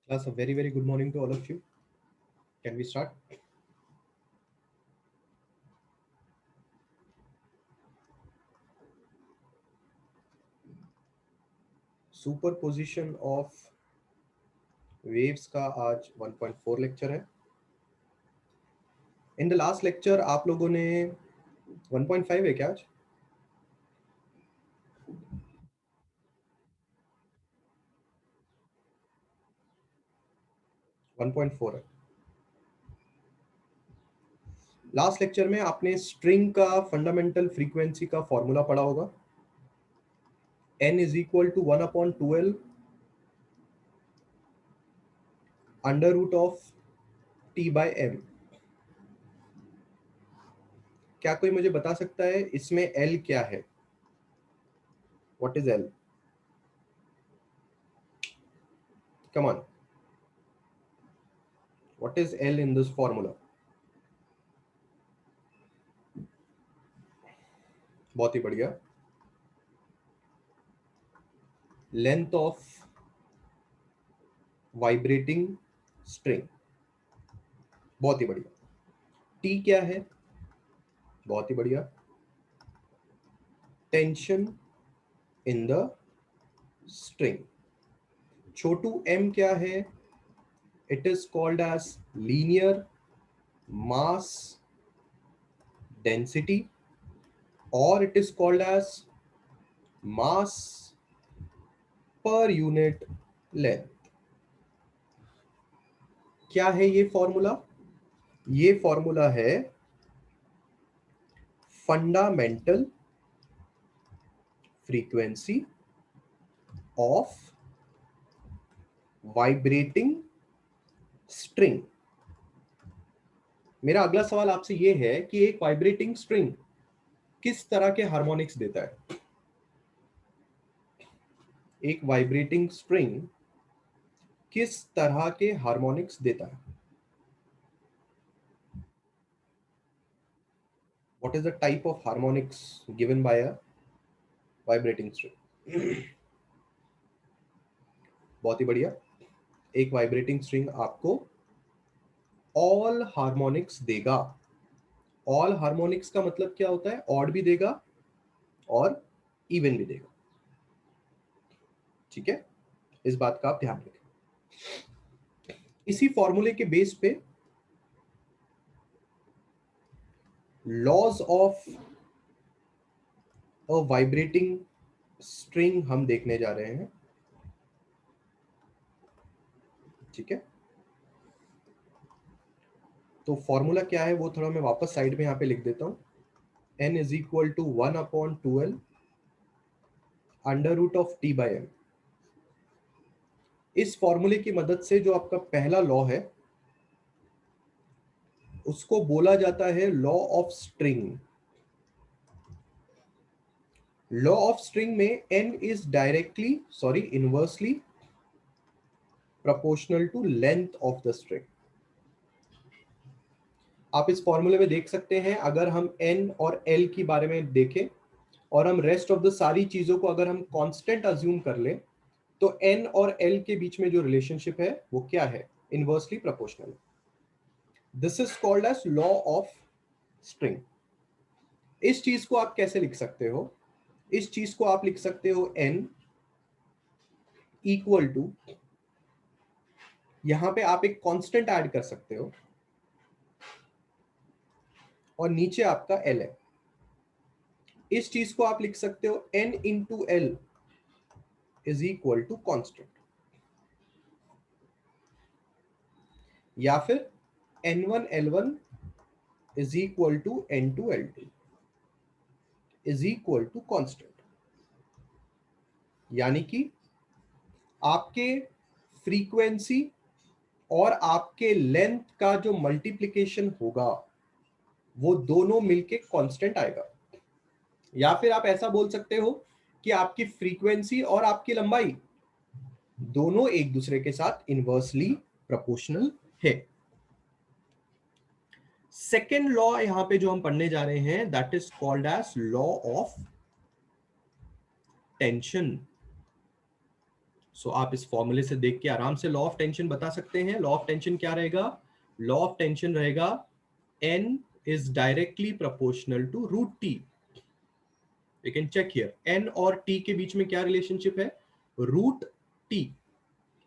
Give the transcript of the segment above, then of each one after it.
Class, a very, very good morning to all of you. Can we start? Superposition of waves का आज 1.4 lecture है. In the last lecture आप लोगों ने 1.5 है क्या आज? 1.4 है. लास्ट लेक्चर में आपने स्ट्रिंग का फंडामेंटल फ्रीक्वेंसी का फॉर्मूला पढ़ा होगा. n is equal to 1/12 under root of t by m. क्या कोई मुझे बता सकता है इसमें l क्या है? What is l? Come on, what is l in this formula? बहुत ही बढ़िया. Length of vibrating string. बहुत ही बढ़िया. टी क्या है? बहुत ही बढ़िया. Tension in the string. छोटू एम क्या है? It is called as linear mass density और it is called as mass per unit length. क्या है ये फॉर्मूला? ये फॉर्मूला है fundamental frequency of vibrating string. मेरा अगला सवाल आपसे ये है कि एक वाइब्रेटिंग स्ट्रिंग किस तरह के हार्मोनिक्स देता है? एक वाइब्रेटिंग स्ट्रिंग किस तरह के हार्मोनिक्स देता है? What is the type of harmonics given by a vibrating string? बहुत ही बढ़िया. एक वाइब्रेटिंग स्ट्रिंग आपको ऑल हार्मोनिक्स देगा. ऑल हार्मोनिक्स का मतलब क्या होता है? ऑड भी देगा और इवन भी देगा. ठीक है, इस बात का आप ध्यान रखें. इसी फॉर्मूले के बेस पे laws of a vibrating string हम देखने जा रहे हैं. ठीक है, तो फॉर्मूला क्या है वो थोड़ा मैं वापस साइड में यहाँ पे लिख देता हूँ. n is equal to 1/12 under root of t by m. इस फॉर्मूले की मदद से जो आपका पहला लॉ है उसको बोला जाता है law of string. Law of string में n is directly inversely proportional to length of the string. आप इस फॉर्मूले में देख सकते हैं, अगर हम n और l के बारे में देखें और हम रेस्ट ऑफ द सारी चीजों को अगर हम कांस्टेंट अज्यूम कर लें तो n और l के बीच में जो रिलेशनशिप है वो क्या है? Inversely proportional. This is called as law of string. इस चीज को आप कैसे लिख सकते हो? इस चीज को आप लिख सकते हो n इक्वल टू, यहां पे आप एक कांस्टेंट ऐड कर सकते हो और नीचे आपका l है. इस चीज को आप लिख सकते हो n into L is equal to constant, या फिर n1 l1 is equal to n2 l2 is equal to constant. यानी कि आपके फ्रीक्वेंसी और आपके लेंथ का जो मल्टीप्लिकेशन होगा वो दोनों मिलके कांस्टेंट आएगा. या फिर आप ऐसा बोल सकते हो कि आपकी फ्रीक्वेंसी और आपकी लंबाई दोनों एक दूसरे के साथ इनवर्सली प्रोपोर्शनल है. सेकेंड लॉ यहां पे जो हम पढ़ने जा रहे हैं that is called as law of tension. So आप इस फॉर्मूले से देख के आराम से लॉ ऑफ टेंशन बता सकते हैं। लॉ ऑफ टेंशन क्या रहेगा? लॉ ऑफ टेंशन रहेगा n is directly proportional to root t. You can check here, n और t के बीच में क्या रिलेशनशिप है? Root t.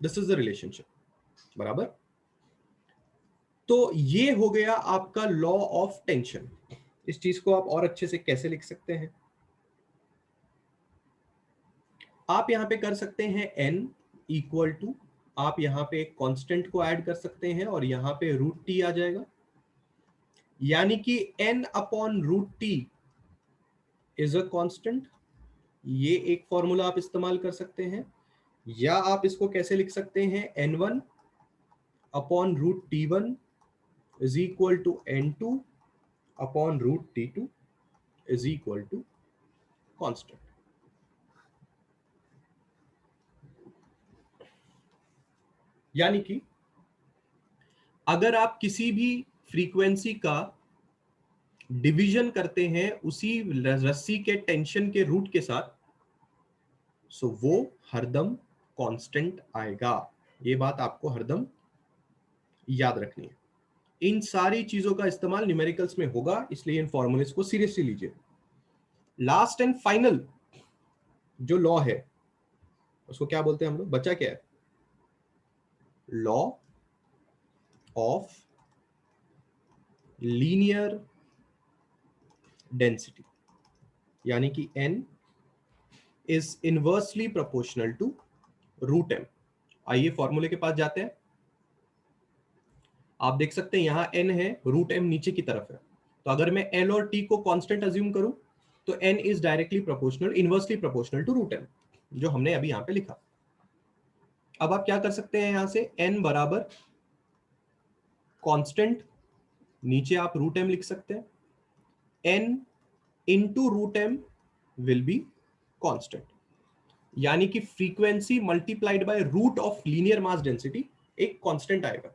This is the relationship, बराबर। तो ये हो गया आपका लॉ ऑफ टेंशन। इस चीज को आप और अच्छे से कैसे लिख सकते हैं? आप यहां पे कर सकते हैं n इक्वल टू, आप यहां पे एक कांस्टेंट को ऐड कर सकते हैं और यहां पे रूट t आ जाएगा, यानी कि n upon root t is a constant. ये एक फॉर्मूला आप इस्तेमाल कर सकते हैं, या आप इसको कैसे लिख सकते हैं? n1 upon root t1 is equal to n2 upon root t2 is equal to constant. यानी कि अगर आप किसी भी फ्रीक्वेंसी का डिवीजन करते हैं उसी रस्सी के टेंशन के रूट के साथ, सो वो हरदम कांस्टेंट आएगा। ये बात आपको हरदम याद रखनी है। इन सारी चीजों का इस्तेमाल न्यूमेरिकल्स में होगा, इसलिए इन फॉर्मूलेस को सीरियसली लीजिए। लास्ट एंड फाइनल जो लॉ है उसको क्या बोलते हैं हम लोग? बचा क्या है? लॉ ऑफ लीनियर डेंसिटी, यानी कि n is inversely proportional to root m। आइए फॉर्मूले के पास जाते हैं। आप देख सकते हैं यहां n है, रूट m नीचे की तरफ है, तो अगर मैं l और t को कांस्टेंट अज्यूम करूं तो n is directly proportional, inversely proportional to root m, जो हमने अभी यहां पे लिखा। अब आप क्या कर सकते हैं? यहां से n बराबर कांस्टेंट, नीचे आप रूट m लिख सकते हैं, n into root m will be constant, यानी कि frequency multiplied by root of linear mass density एक कांस्टेंट आएगा।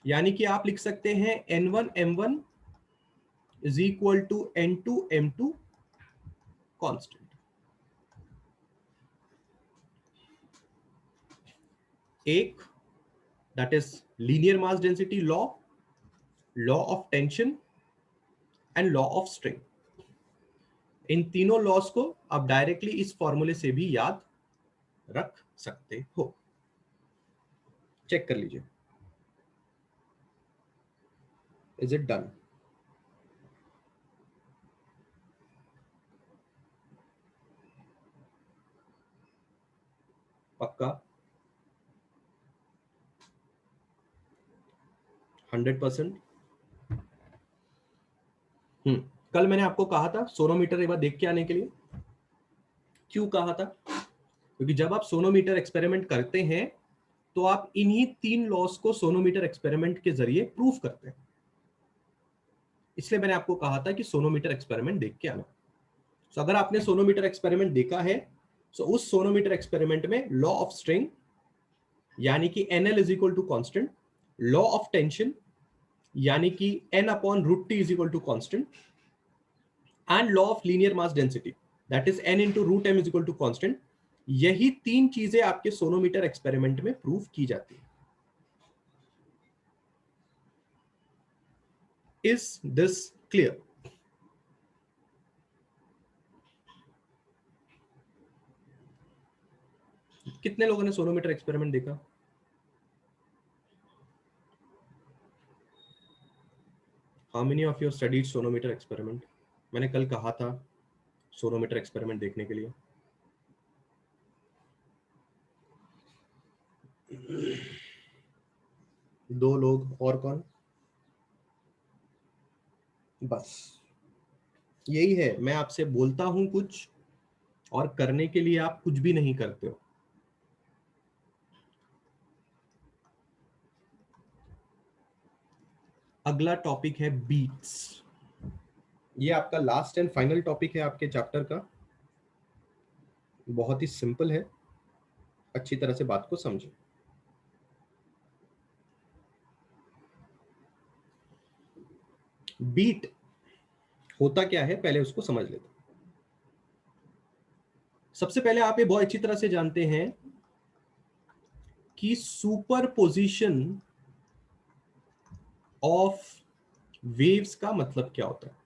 यानी कि आप लिख सकते हैं n1 m1 is equal to n2 m2 constant. एक that is linear mass density law, law of tension and law of string. इन तीनों लॉस को आप डायरेक्टली इस फॉर्मूले से भी याद रख सकते हो। चेक कर लीजिए, इज इट डन? पक्का? 100%? कल मैंने आपको कहा था सोनोमीटर एक बार देख के आने के लिए। क्यों कहा था? क्योंकि जब आप सोनोमीटर एक्सपेरिमेंट करते हैं तो आप इन्हीं तीन लॉस को सोनोमीटर एक्सपेरिमेंट के जरिए प्रूफ करते हैं। इसलिए मैंने आपको कहा था कि सोनोमीटर एक्सपेरिमेंट देख के आना। तो अगर आपने सोनोमीटर एक्सपेरिमेंट देखा है तो उस सोनोमीटर एक्सपेरिमेंट में लॉ ऑफ स्ट्रिंग यानी कि NL is equal to constant, law of tension यानी कि n upon root T is equal to constant, and law of linear mass density that is n into root m is equal to constant, यही तीन चीजें आपके sonometer experiment में proof की जाती है। Is this clear? कितने लोगों ने सोनोमीटर एक्सपेरिमेंट देखा? How many of your studied sonometer experiment? मैंने कल कहा था सोनोमीटर एक्सपेरिमेंट देखने के लिए। दो लोग, और कौन? बस यही है, मैं आपसे बोलता हूं कुछ और करने के लिए आप कुछ भी नहीं करते हो। अगला टॉपिक है बीट्स। ये आपका लास्ट एंड फाइनल टॉपिक है आपके चैप्टर का। बहुत ही सिंपल है, अच्छी तरह से बात को समझे। बीट होता क्या है पहले उसको समझ लेते हैं। सबसे पहले आप ये बहुत अच्छी तरह से जानते हैं कि सुपरपोजिशन ऑफ वेव्स का मतलब क्या होता है।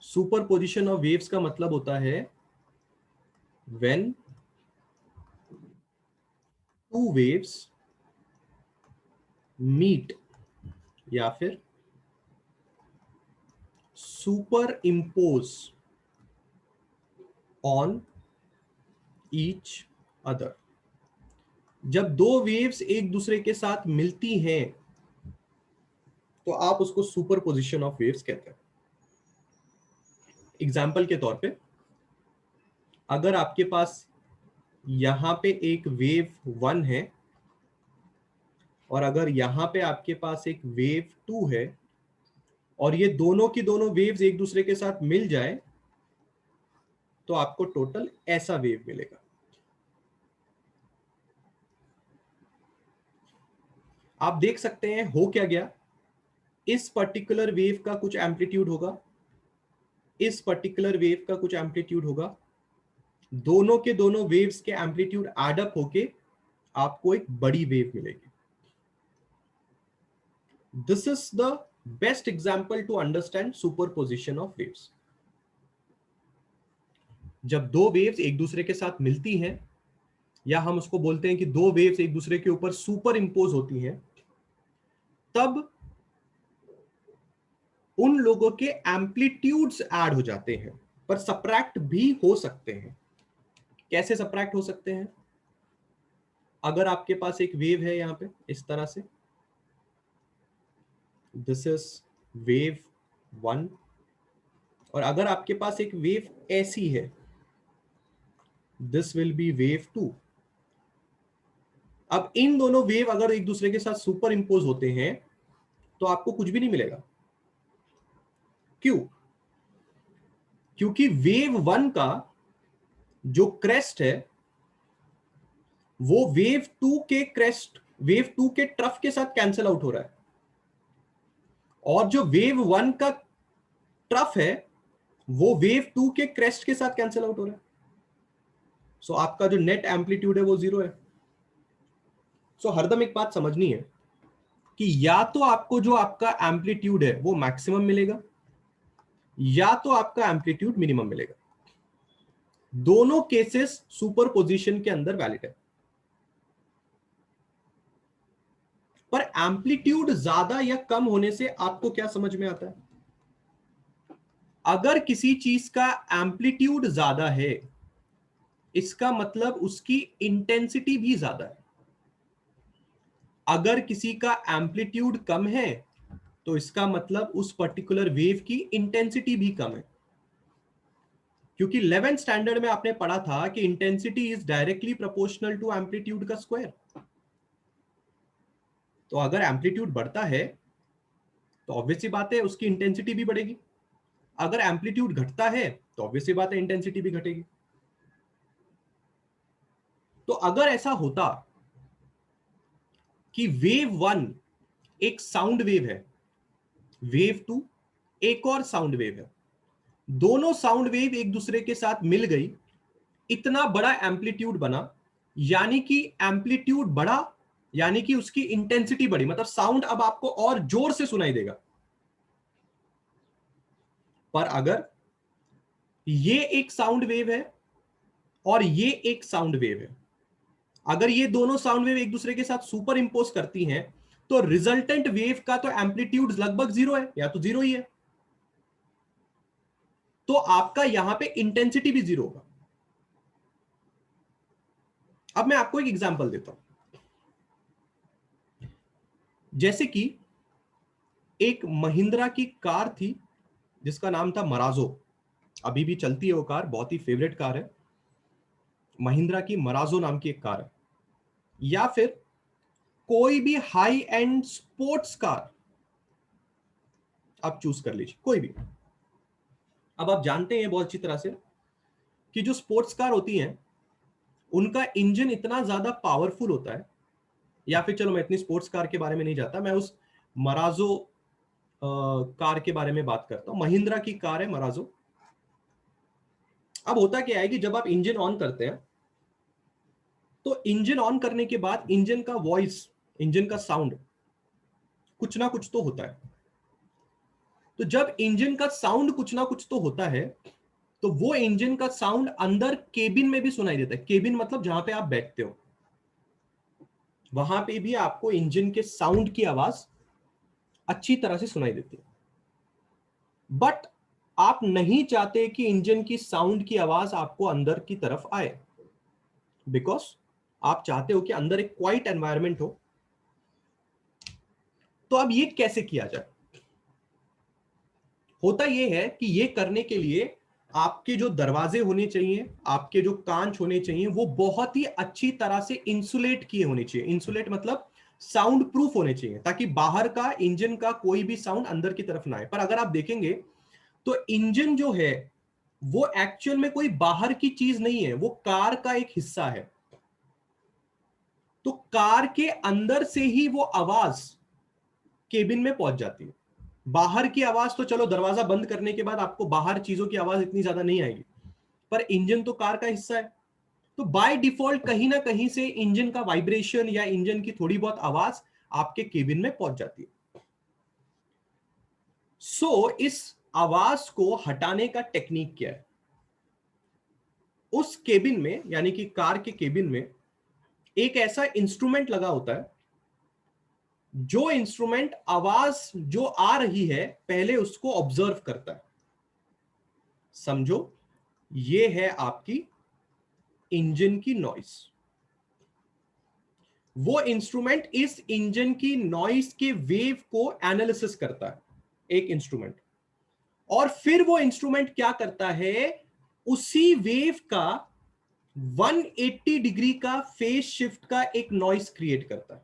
सुपरपोजिशन ऑफ वेव्स का मतलब होता है व्हेन टू वेव्स मीट या फिर super impose on each other. जब दो वेव्स एक दूसरे के साथ मिलती हैं तो आप उसको सुपरपोजिशन ऑफ वेव्स कहते हैं। एग्जाम्पल के तौर पे, अगर आपके पास यहां पे एक वेव 1 है और अगर यहां पे आपके पास एक वेव 2 है और ये दोनों की दोनों वेव्स एक दूसरे के साथ मिल जाए तो आपको टोटल ऐसा वेव मिलेगा। आप देख सकते हैं हो क्या गया, इस पर्टिकुलर वेव का कुछ एम्पलीट्यूड होगा, इस पर्टिकुलर वेव का कुछ एम्पलीट्यूड होगा, दोनों के दोनों वेव्स के एम्पलीट्यूड एड अप होके आपको एक बड़ी वेव मिलेगी। This is the best example to understand superposition of waves. जब दो वेव्स एक दूसरे के साथ मिलती हैं या हम उसको बोलते हैं कि दो वेव्स एक दूसरे के ऊपर सुपर इंपोज होती हैं, तब उन लोगों के एम्पलीट्यूड्स ऐड हो जाते हैं, पर सब्ट्रैक्ट भी हो सकते हैं। कैसे सब्ट्रैक्ट हो सकते हैं? अगर आपके पास एक वेव है यहां पे इस तरह से, दिस इज वेव 1, और अगर आपके पास एक वेव ऐसी है, दिस विल बी वेव 2। अब इन दोनों वेव अगर एक दूसरे के साथ सुपर इंपोज होते हैं तो आपको कुछ भी नहीं मिलेगा। क्यों? क्योंकि वेव 1 का जो क्रेस्ट है वो वेव 2 के क्रेस्ट, वेव 2 के ट्रफ के साथ कैंसिल आउट हो रहा है, और जो वेव 1 का ट्रफ है वो वेव 2 के क्रेस्ट के साथ कैंसिल आउट हो रहा है। सो आपका जो नेट एम्पलीट्यूड है वो 0 है। सो हरदम एक बात समझनी है कि या तो आपको जो आपका एम्पलीट्यूड है वो मैक्सिमम मिलेगा या तो आपका एम्पलीट्यूड मिनिमम मिलेगा। दोनों केसेस सुपरपोजिशन के अंदर वैलिड है। पर एम्पलीट्यूड ज्यादा या कम होने से आपको क्या समझ में आता है? अगर किसी चीज का एम्पलीट्यूड ज्यादा है इसका मतलब उसकी इंटेंसिटी भी ज्यादा है। अगर किसी का एम्पलीट्यूड कम है तो इसका मतलब उस पर्टिकुलर वेव की इंटेंसिटी भी कम है, क्योंकि 11th स्टैंडर्ड में आपने पढ़ा था कि intensity is directly proportional to amplitude का स्क्वायर। तो अगर एम्पलीट्यूड बढ़ता है तो ऑब्वियस सी बात है उसकी इंटेंसिटी भी बढ़ेगी, अगर एम्पलीट्यूड घटता है तो ऑब्वियस सी बात है इंटेंसिटी भी घटेगी। तो अगर ऐसा होता कि वेव 1 एक साउंड वेव है, वेव 2 एक और साउंड वेव है, दोनों साउंड वेव एक दूसरे के साथ मिल गई, इतना बड़ा एम्पलीट्यूड बना, यानी कि एम्पलीट्यूड बढ़ा यानी कि उसकी इंटेंसिटी बढ़ी, मतलब साउंड अब आपको और जोर से सुनाई देगा। पर अगर ये एक साउंड वेव है और ये एक साउंड वेव है, अगर ये दोनों साउंड वेव एक दूसरे के साथ सुपर इंपोज करती हैं तो रिजल्टेंट वेव का तो एम्पलीट्यूड लगभग 0 है या तो 0 ही है, तो आपका यहां पे इंटेंसिटी भी 0 होगा। अब मैं आपको एक एग्जांपल देता हूं। जैसे कि एक महिंद्रा की कार थी जिसका नाम था मराजो, अभी भी चलती है वो कार, बहुत ही फेवरेट कार है, महिंद्रा की मराजो नाम की एक कार है। या फिर कोई भी हाई एंड स्पोर्ट्स कार आप चूज कर लीजिए, कोई भी। अब आप जानते हैं बहुत अच्छी तरह से कि जो स्पोर्ट्स कार होती हैं उनका इंजन इतना ज्यादा पावरफुल होता है, या फिर चलो मैं इतनी स्पोर्ट्स कार के बारे में नहीं जाता, मैं उस मराजो कार के बारे में बात करता हूं। महिंद्रा की कार है मराजो। अब होता क्या है कि जब आप इंजन ऑन करते हैं तो इंजन ऑन करने के बाद इंजन का वॉइस, इंजन का साउंड कुछ ना कुछ तो होता है। तो जब इंजन का साउंड कुछ ना कुछ तो होता है, तो वो इंजन का साउंड अंदर केबिन में भी सुनाई देता है। केबिन मतलब जहां पे आप बैठते हो, वहां पे भी आपको इंजन के साउंड की आवाज अच्छी तरह से सुनाई देती है। बट आप नहीं चाहते कि इंजन की साउंड की आवाज आपको अंदर की तरफ आए, बिकॉज आप चाहते हो कि अंदर एक क्वाइट एनवायरनमेंट हो। तो अब ये कैसे किया जाए? होता यह है कि ये करने के लिए आपके जो दरवाजे होने चाहिए, आपके जो कांच होने चाहिए, वो बहुत ही अच्छी तरह से इंसुलेट किए होने चाहिए। इंसुलेट मतलब साउंड प्रूफ होने चाहिए, ताकि बाहर का इंजन का कोई भी साउंड अंदर की तरफ ना आए। पर अगर आप देखेंगे तो इंजन जो है वो एक्चुअल में कोई बाहर की चीज नहीं है, वो कार का एक हिस्सा है। तो कार के अंदर से ही वो आवाज केबिन में पहुंच जाती है। बाहर की आवाज तो चलो दरवाजा बंद करने के बाद आपको बाहर चीजों की आवाज इतनी ज्यादा नहीं आएगी, पर इंजन तो कार का हिस्सा है। तो बाय डिफॉल्ट कहीं ना कहीं से इंजन का वाइब्रेशन या इंजन की थोड़ी बहुत आवाज आपके केबिन में पहुंच जाती है। इस आवाज को हटाने का टेक्निक क्या है? उस केबिन में, यानी कि कार के केबिन में, एक ऐसा इंस्ट्रूमेंट लगा होता है, जो इंस्ट्रूमेंट आवाज जो आ रही है पहले उसको ऑब्जर्व करता है। समझो, ये है आपकी इंजन की नॉइस। वो इंस्ट्रूमेंट इस इंजन की नॉइस के वेव को एनालिसिस करता है, एक इंस्ट्रूमेंट। और फिर वो इंस्ट्रूमेंट क्या करता है, उसी वेव का 180 डिग्री का फेज शिफ्ट का एक नॉइस क्रिएट करता है।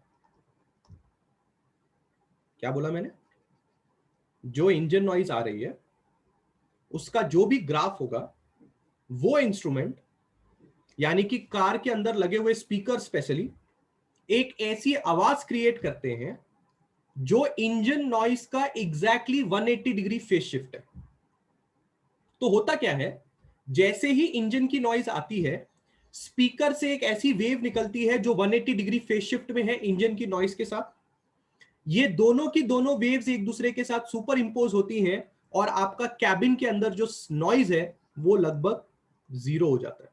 क्या बोला मैंने? जो इंजन नॉइस आ रही है उसका जो भी ग्राफ होगा, वो इंस्ट्रूमेंट यानी कि कार के अंदर लगे हुए स्पीकर स्पेशली एक ऐसी आवाज क्रिएट करते हैं जो इंजन नॉइस का एग्जैक्टली 180 डिग्री फेज शिफ्ट है। तो होता क्या है, जैसे ही इंजन की नॉइस आती है, स्पीकर से एक ऐसी वेव निकलती है जो 180 डिग्री फेज शिफ्ट में है इंजन की नॉइस के साथ। ये दोनों की दोनों वेव्स एक दूसरे के साथ सुपर इंपोज होती हैं, और आपका कैबिन के अंदर जो नॉइज है वो लगभग जीरो हो जाता है,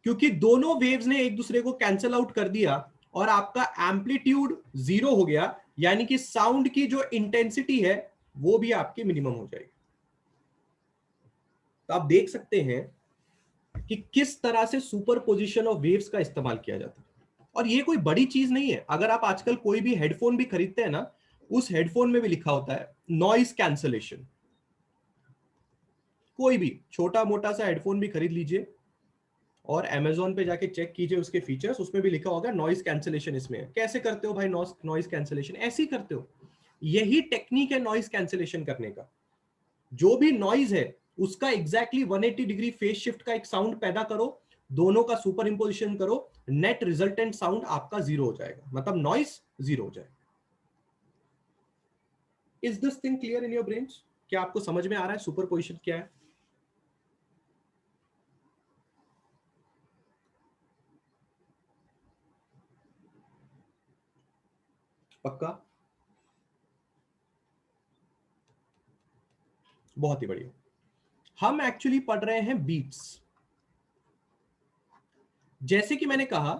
क्योंकि दोनों वेव्स ने एक दूसरे को कैंसल आउट कर दिया और आपका एम्पलीट्यूड जीरो हो गया। यानी कि साउंड की जो इंटेंसिटी है वो भी आपकी मिनिमम हो जाएगी। तो आप देख सकते हैं कि किस तरह से सुपरपोजिशन ऑफ वेव्स का इस्तेमाल किया जाता है। और ये कोई बड़ी चीज नहीं है। अगर आप आजकल कोई भी हेडफोन भी खरीदते हैं ना, उस हेडफोन में भी लिखा होता है नॉइस कैंसलेशन। कोई भी छोटा मोटा सा हेडफोन भी खरीद लीजिए और Amazon पे जाके चेक कीजिए उसके फीचर्स, उसमें भी लिखा होगा नॉइस कैंसलेशन इसमें है। कैसे करते हो भाई नॉइस कैंसलेशन? ऐसे ही करते हो। यही टेक्निक है नॉइस कैंसलेशन करने का। जो भी नॉइज है उसका एग्जैक्टली 180 डिग्री फेज शिफ्ट का एक साउंड पैदा करो, दोनों का सुपर इंपोजिशन करो, नेट रिजल्टेंट साउंड आपका जीरो हो जाएगा, मतलब नॉइस जीरो हो जाएगा। Is this thing clear in your brain? क्या आपको समझ में आ रहा है सुपरपोजिशन क्या है? पक्का? बहुत ही बढ़िया। हम एक्चुअली पढ़ रहे हैं बीट्स। जैसे कि मैंने कहा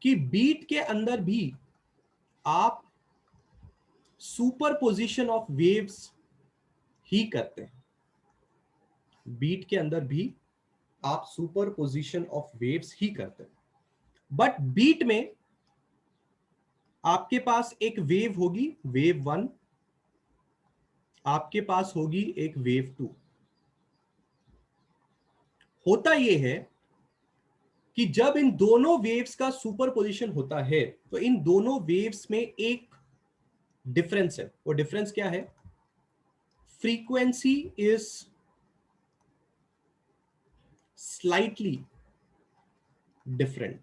कि बीट के अंदर भी आप सुपरपोजिशन ऑफ वेव्स ही करते हैं। बीट के अंदर भी आप सुपरपोजिशन ऑफ वेव्स ही करते हैं। बट बीट में आपके पास एक वेव होगी, वेव वन, आपके पास होगी एक वेव टू। होता यह है कि जब इन दोनों वेव्स का सुपरपोजिशन होता है तो इन दोनों वेव्स में एक डिफरेंस है। वो डिफरेंस क्या है? Frequency is slightly different.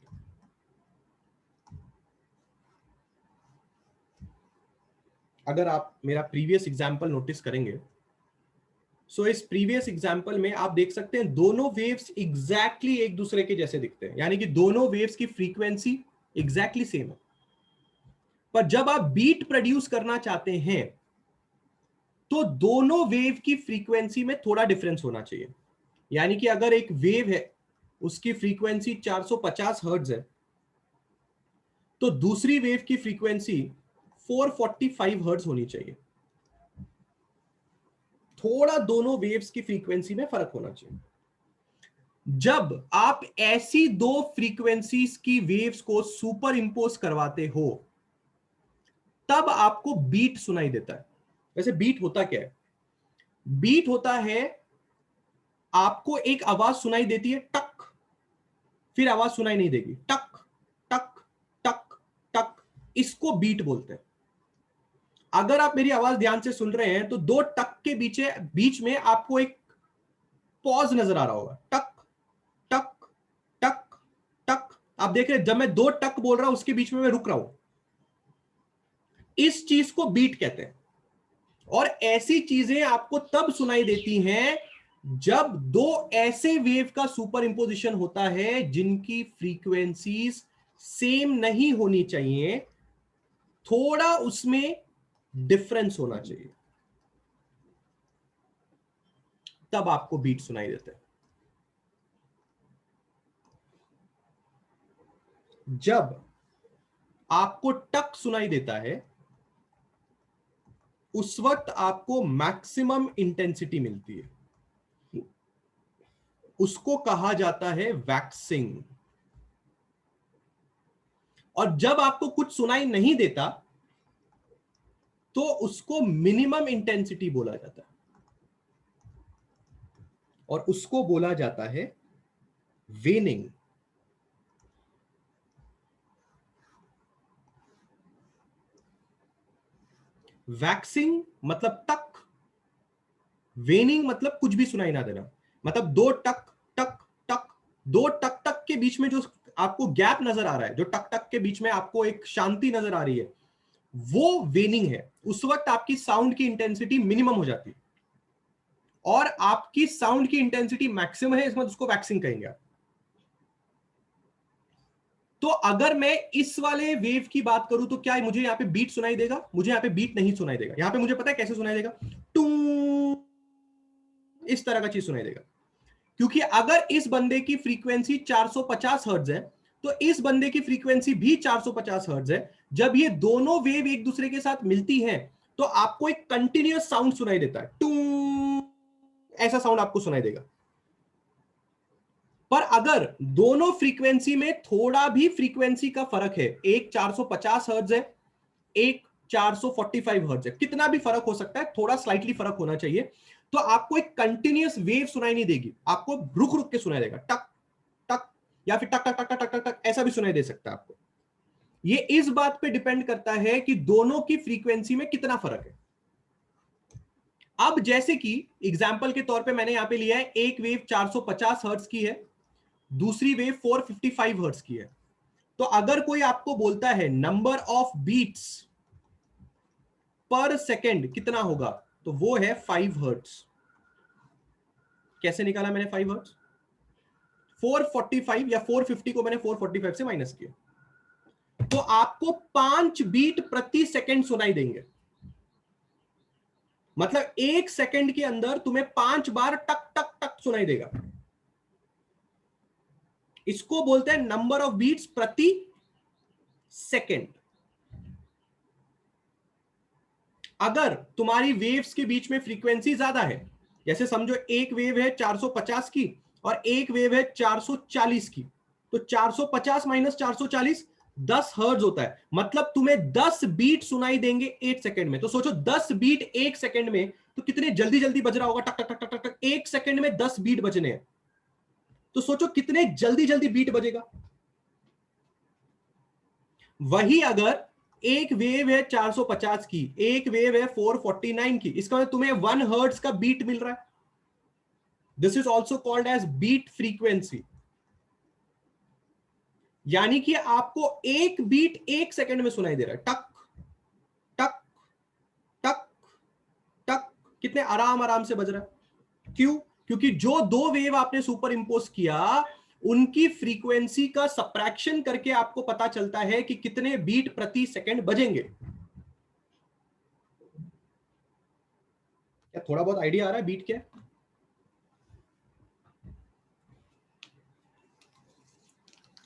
अगर आप मेरा प्रीवियस एग्जांपल नोटिस करेंगे सो इस प्रीवियस एग्जांपल में आप देख सकते हैं दोनों वेव्स एग्जैक्टली एक दूसरे के जैसे दिखते हैं, यानी कि दोनों वेव्स की फ्रीक्वेंसी एग्जैक्टली सेम है। पर जब आप बीट प्रोड्यूस करना चाहते हैं तो दोनों वेव की फ्रीक्वेंसी में थोड़ा डिफरेंस होना चाहिए। यानी कि अगर एक वेव है उसकी फ्रीक्वेंसी 450 हर्ट्ज है तो दूसरी वेव की फ्रीक्वेंसी 445 हर्ट्ज होनी चाहिए। थोड़ा दोनों वेव्स की फ्रीक्वेंसी में फर्क होना चाहिए। जब आप ऐसी दो फ्रीक्वेंसीज की वेव्स को सुपर इंपोज करवाते हो तब आपको बीट सुनाई देता है। वैसे बीट होता क्या है? बीट होता है आपको एक आवाज सुनाई देती है टक, फिर आवाज सुनाई नहीं देगी, टक टक टक टक, इसको बीट बोलते हैं। अगर आप मेरी आवाज ध्यान से सुन रहे हैं तो दो टक के बीच में आपको एक पॉज नजर आ रहा होगा, टक टक टक टक। आप देख रहे हैं जब मैं दो टक बोल रहा हूं उसके बीच में मैं रुक रहा हूं, इस चीज को बीट कहते हैं। और ऐसी चीजें आपको तब सुनाई देती हैं जब दो ऐसे वेव का सुपर इंपोजिशन होता है जिनकी फ्रीक्वेंसीज सेम नहीं होनी चाहिए, थोड़ा उसमें डिफरेंस होना चाहिए, तब आपको बीट सुनाई देता है। जब आपको टक सुनाई देता है उस वक्त आपको मैक्सिमम इंटेंसिटी मिलती है, उसको कहा जाता है वैक्सिंग। और जब आपको कुछ सुनाई नहीं देता तो उसको मिनिमम इंटेंसिटी बोला जाता है और उसको बोला जाता है वेनिंग। वैक्सिंग मतलब टक, वेनिंग मतलब कुछ भी सुनाई ना देना। मतलब दो टक टक टक, दो टक टक के बीच में जो आपको गैप नजर आ रहा है, जो टक टक के बीच में आपको एक शांति नजर आ रही है, वो वेनिंग है। उस वक्त आपकी साउंड की इंटेंसिटी मिनिमम हो जाती है और आपकी साउंड की इंटेंसिटी मैक्सिमम है, इसमें उसको वैक्सिंग कहेंगे आप। तो अगर मैं इस वाले वेव की बात करूं तो क्या मुझे यहां पे बीट सुनाई देगा? मुझे यहां पे बीट नहीं सुनाई देगा। यहां पे मुझे पता है कैसे सुनाई देगा, टू, इस तरह का चीज सुनाई देगा। क्योंकि अगर इस बंदे की फ्रीक्वेंसी 450 हर्ट्ज है तो इस बंदे की फ्रीक्वेंसी भी 450 हर्ट्ज है। जब ये दोनों वेव एक दूसरे के साथ मिलती हैं तो आपको एक कंटिन्यूअस साउंड सुनाई देता है, टू, ऐसा साउंड आपको सुनाई देगा। पर अगर दोनों फ्रीक्वेंसी में थोड़ा भी फ्रीक्वेंसी का फर्क है, एक 450 हर्ट्ज है, एक 445 हर्ट्ज है, कितना भी फर्क हो सकता है, थोड़ा स्लाइटली फर्क होना चाहिए, तो आपको एक कंटिन्यूअस वेव सुनाई नहीं देगी, आपको रुक रुक के सुनाई देगा, टक टक, या फिर टक टक टक टक टक टक, ऐसा भी सुनाई दे सकता है आपको। ये इस बात पे डिपेंड करता है कि दोनों की फ्रीक्वेंसी में कितना फर्क है। अब जैसे कि एग्जाम्पल के तौर पे मैंने यहां पे लिया है, एक वेव 450 हर्ट्ज की है, दूसरी वेव 455 हर्ट्ज की है। तो अगर कोई आपको बोलता है नंबर ऑफ बीट्स पर सेकेंड कितना होगा, तो वो है 5 हर्ट्ज। कैसे निकाला मैंने 5 हर्ट्ज? 445 या 450 को मैंने 445 से माइनस किया, तो आपको 5 बीट प्रति सेकेंड सुनाई देंगे। मतलब एक सेकेंड के अंदर तुम्हें 5 बार टक टक टक सुनाई देगा। इसको बोलते हैं नंबर ऑफ बीट्स प्रति सेकेंड। अगर तुम्हारी वेव्स के बीच में फ्रीक्वेंसी ज्यादा है, जैसे समझो एक वेव है 450 की और एक वेव है 440 की, तो 450 माइनस 440 10 हर्ट्ज होता है। मतलब तुम्हें 10 बीट सुनाई देंगे एक सेकंड में। तो सोचो 10 बीट एक सेकंड में तो कितने जल्दी जल्दी बज रहा होगा, टक टक टक टक टक, एक सेकंड में 10 बीट बजने हैं। तो सोचो कितने जल्दी जल्दी बीट बजेगा। वही अगर एक वेव है 450 की, एक वेव है 449 की, इसका मतलब तुम्हें 1 हर्ट्ज का बीट मिल रहा है। This is also called as beat frequency. यानी कि आपको एक बीट एक सेकंड में सुनाई दे रहा है, टक टक टक टक, कितने आराम आराम से बज रहा है। क्यों? क्योंकि जो दो वेव आपने सुपर इंपोज किया उनकी फ्रीक्वेंसी का सब्ट्रैक्शन करके आपको पता चलता है कि कितने बीट प्रति सेकंड बजेंगे। क्या थोड़ा बहुत आइडिया आ रहा है बीट क्या?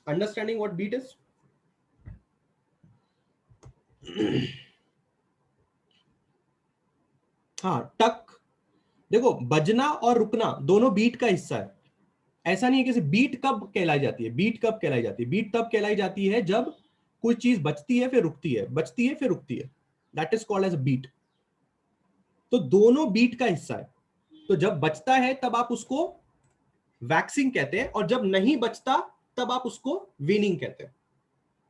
Understanding what beat is? हाँ, टक, देखो बजना और रुकना दोनों बीट का हिस्सा है। ऐसा नहीं है कि बीट कब कहलाई जाती है, बीट कब कहलाई जाती है, बीट तब कहलाई जाती है जब कोई चीज बचती है फिर रुकती है, बचती है फिर रुकती है, that is called as beat. तो दोनों बीट का हिस्सा है। तो जब बचता है तब आप उसको वैक्सिंग कहते हैं, और जब नहीं बचता तब आप उसको वीनिंग कहते हैं।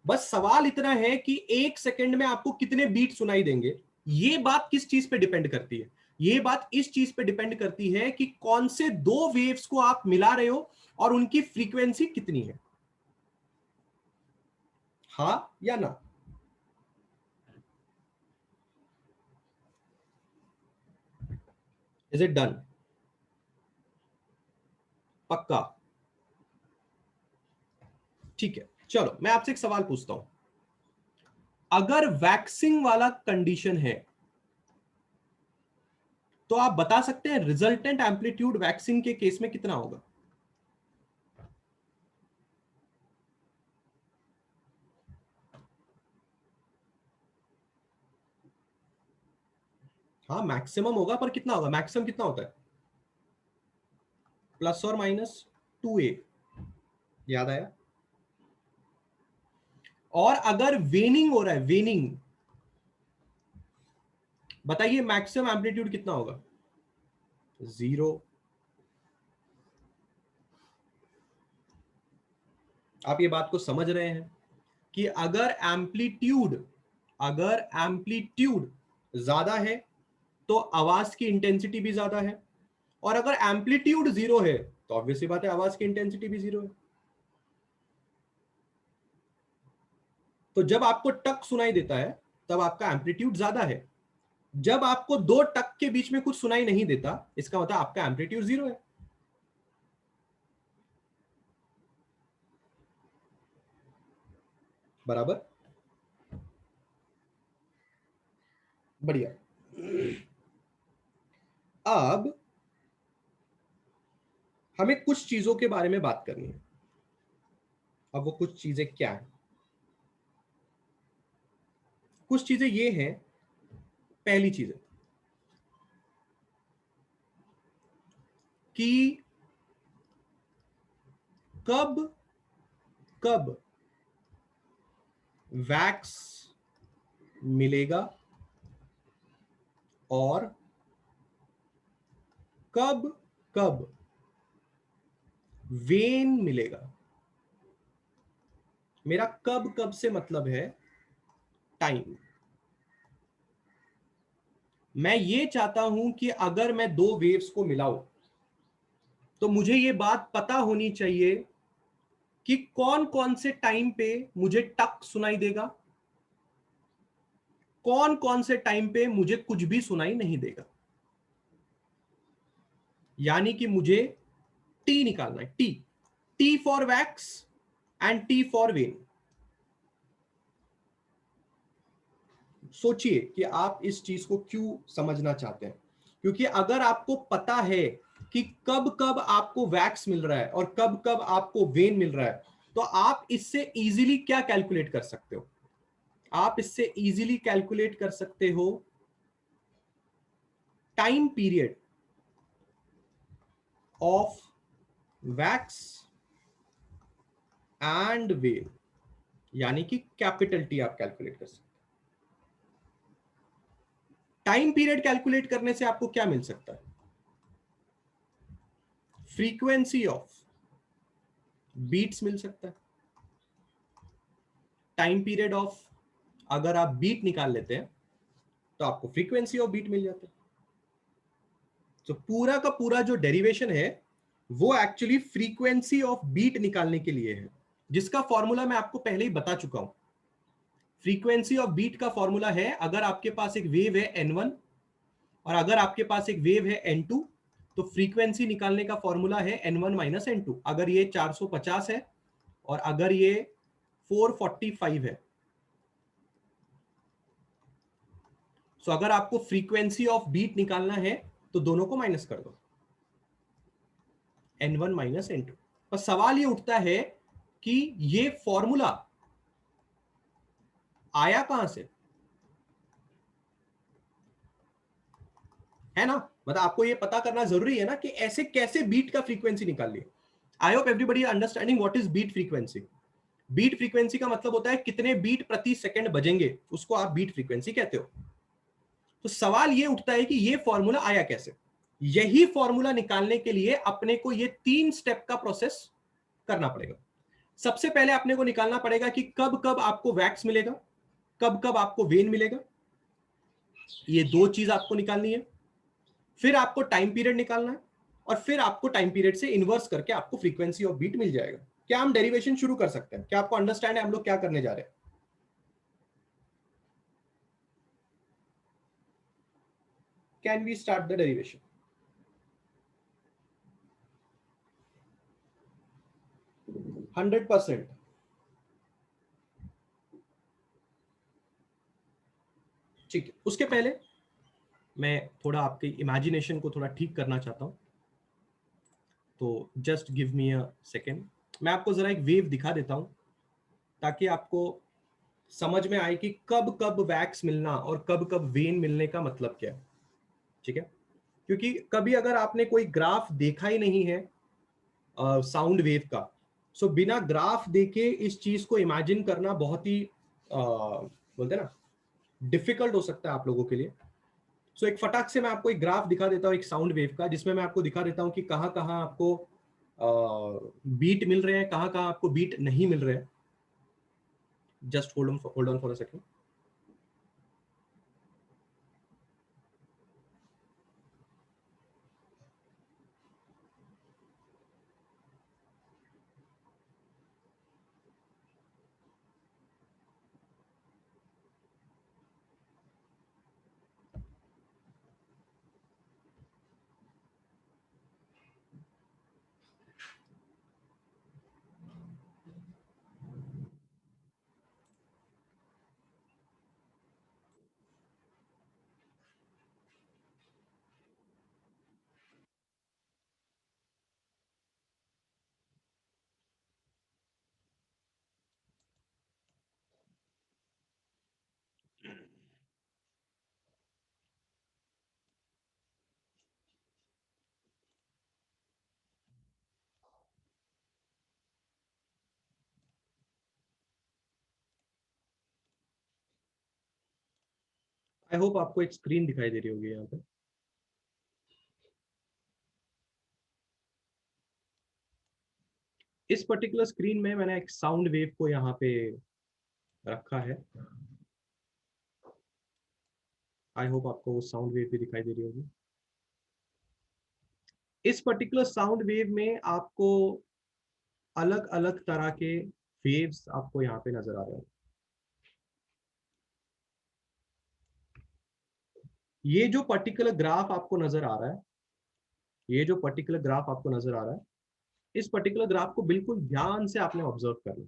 बस सवाल इतना है कि एक सेकंड में आपको कितने बीट सुनाई देंगे। ये बात किस चीज पे डिपेंड करती है? ये बात इस चीज पे डिपेंड करती है कि कौन से दो वेव्स को आप मिला रहे हो और उनकी फ्रीक्वेंसी कितनी है। हाँ या ना? Is it done? पक्का? ठीक है, चलो मैं आपसे एक सवाल पूछता हूं। अगर वैक्सिंग वाला कंडीशन है तो आप बता सकते हैं रिजल्टेंट एम्पलीट्यूड वैक्सिंग के केस में कितना होगा? हाँ मैक्सिमम होगा, पर कितना होगा? मैक्सिमम कितना होता है? प्लस और माइनस 2a। याद आया? और अगर वेनिंग हो रहा है, वेनिंग, बताइए मैक्सिमम एम्पलीट्यूड कितना होगा? 0। आप ये बात को समझ रहे हैं कि अगर एम्पलीट्यूड ज्यादा है तो आवाज की इंटेंसिटी भी ज्यादा है, और अगर एम्पलीट्यूड 0 है तो ऑब्वियसली बात है आवाज की इंटेंसिटी भी 0 है। तो जब आपको टक सुनाई देता है तब आपका एम्पलीट्यूड ज्यादा है। जब आपको दो टक के बीच में कुछ सुनाई नहीं देता, इसका मतलब आपका एम्पलीट्यूड 0 है। बराबर? बढ़िया। अब हमें कुछ चीजों के बारे में बात करनी है। अब वो कुछ चीजें क्या हैं? कुछ चीजें ये हैं। पहली चीज है कि कब कब वैक्स मिलेगा और कब कब वेन मिलेगा। मेरा कब कब से मतलब है टाइम। मैं ये चाहता हूं कि अगर मैं दो वेव्स को मिलाऊं तो मुझे ये बात पता होनी चाहिए कि कौन कौन से टाइम पे मुझे टक सुनाई देगा, कौन कौन से टाइम पे मुझे कुछ भी सुनाई नहीं देगा। यानी कि मुझे टी निकालना है। T, T for wax and T for when. सोचिए कि आप इस चीज को क्यों समझना चाहते हैं। क्योंकि अगर आपको पता है कि कब कब आपको वैक्स मिल रहा है और कब कब आपको वेन मिल रहा है, तो आप इससे इजीली क्या कैलकुलेट कर सकते हो? आप इससे इजीली कैलकुलेट कर सकते हो time period of wax and when, यानी कि कैपिटल टी आप कैलकुलेट कर सकते हो। टाइम पीरियड कैलकुलेट करने से आपको क्या मिल सकता है? फ्रीक्वेंसी ऑफ बीट्स मिल सकता है। टाइम पीरियड ऑफ, अगर आप बीट निकाल लेते हैं तो आपको फ्रीक्वेंसी ऑफ बीट मिल जाता है। तो पूरा का पूरा जो डेरिवेशन है वो एक्चुअली फ्रीक्वेंसी ऑफ बीट निकालने के लिए है, जिसका फॉर्मूला मैं आपको पहले ही बता चुका हूं। फ्रीक्वेंसी ऑफ बीट का फॉर्मूला है, अगर आपके पास एक वेव है n1 और अगर आपके पास एक वेव है n2, तो फ्रीक्वेंसी निकालने का फॉर्मूला है n1 माइनस n2। अगर ये 450 है और अगर ये 445 है, तो अगर आपको फ्रीक्वेंसी ऑफ बीट निकालना है तो दोनों को माइनस कर दो, n1 माइनस n2। पर सवाल ये उठता है कि ये फॉर्मूला आया कहां से, है ना? मतलब आपको ये पता करना जरूरी है ना कि ऐसे कैसे बीट का फ्रीक्वेंसी निकाल लिया। I hope everybody understanding what is beat frequency. Beat frequency का मतलब होता है कितने बीट प्रति सेकंड बजेंगे, उसको आप बीट फ्रीक्वेंसी कहते हो। तो सवाल ये उठता है कि ये फॉर्मूला आया कैसे। यही फॉर्मूला निकालने के लिए अपने को ये 3 स्टेप का प्रोसेस करना पड़ेगा। सबसे पहले अपने को निकालना पड़ेगा कि कब कब आपको वैक्स मिलेगा, कब कब आपको वेन मिलेगा। ये 2 चीज आपको निकालनी है। फिर आपको टाइम पीरियड निकालना है और फिर आपको टाइम पीरियड से इन्वर्स करके आपको फ्रीक्वेंसी ऑफ बीट मिल जाएगा। क्या हम डेरिवेशन शुरू कर सकते हैं? क्या आपको अंडरस्टैंड है हम लोग क्या करने जा रहे हैं? Can we start the derivation? Hundred percent. ठीक है, उसके पहले मैं थोड़ा आपके इमेजिनेशन को थोड़ा ठीक करना चाहता हूं, तो just give me a second. मैं आपको जरा एक वेव दिखा देता हूं ताकि आपको समझ में आए कि कब कब वैक्स मिलना और कब कब वेन मिलने का मतलब क्या है। ठीक है, क्योंकि कभी अगर आपने कोई ग्राफ देखा ही नहीं है साउंड वेव का, सो बिना ग्राफ देखे इस चीज को इमेजिन करना बहुत ही बोलते हैं ना डिफिकल्ट हो सकता है आप लोगों के लिए। सो एक फटाक से मैं आपको एक ग्राफ दिखा देता हूँ एक साउंड वेव का, जिसमें मैं आपको दिखा देता हूँ कि कहाँ कहाँ आपको बीट मिल रहे हैं, कहाँ कहाँ आपको बीट नहीं मिल रहे हैं। Just hold on for a second. I hope आपको एक स्क्रीन दिखाई दे रही होगी यहाँ पे। इस पर्टिकुलर स्क्रीन में मैंने एक साउंड वेव को यहाँ पे रखा है। आई होप आपको वो साउंड वेव भी दिखाई दे रही होगी। इस पर्टिकुलर साउंड वेव में आपको अलग अलग तरह के वेव्स आपको यहाँ पे नजर आ रहे हैं। ये जो पर्टिकुलर ग्राफ आपको नजर आ रहा है, ये जो पर्टिकुलर ग्राफ आपको नजर आ रहा है, इस पर्टिकुलर ग्राफ को बिल्कुल ध्यान से आपने ऑब्जर्व करना।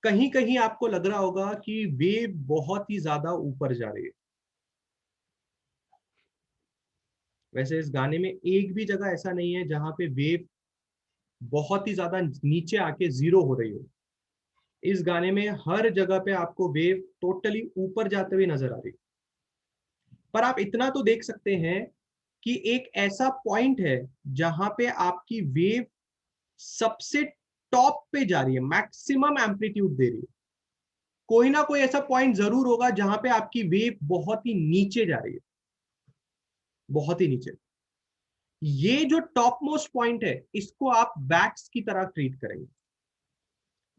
कहीं कहीं आपको लग रहा होगा कि वेव बहुत ही ज्यादा ऊपर जा रही है। वैसे इस गाने में एक भी जगह ऐसा नहीं है जहां पे वेव बहुत ही ज्यादा नीचे आके जीरो हो रही हो। इस गाने में हर जगह पे आपको वेव टोटली ऊपर जाते हुए नजर आ रही है। पर आप इतना तो देख सकते हैं कि एक ऐसा पॉइंट है जहां पे आपकी वेव सबसे टॉप पे जा रही है, मैक्सिमम एम्पलीट्यूड दे रही है। कोई ना कोई ऐसा पॉइंट जरूर होगा जहां पे आपकी वेव बहुत ही नीचे जा रही है, बहुत ही नीचे। ये जो टॉप मोस्ट पॉइंट है, इसको आप वैक्स की तरह ट्रीट करेंगे।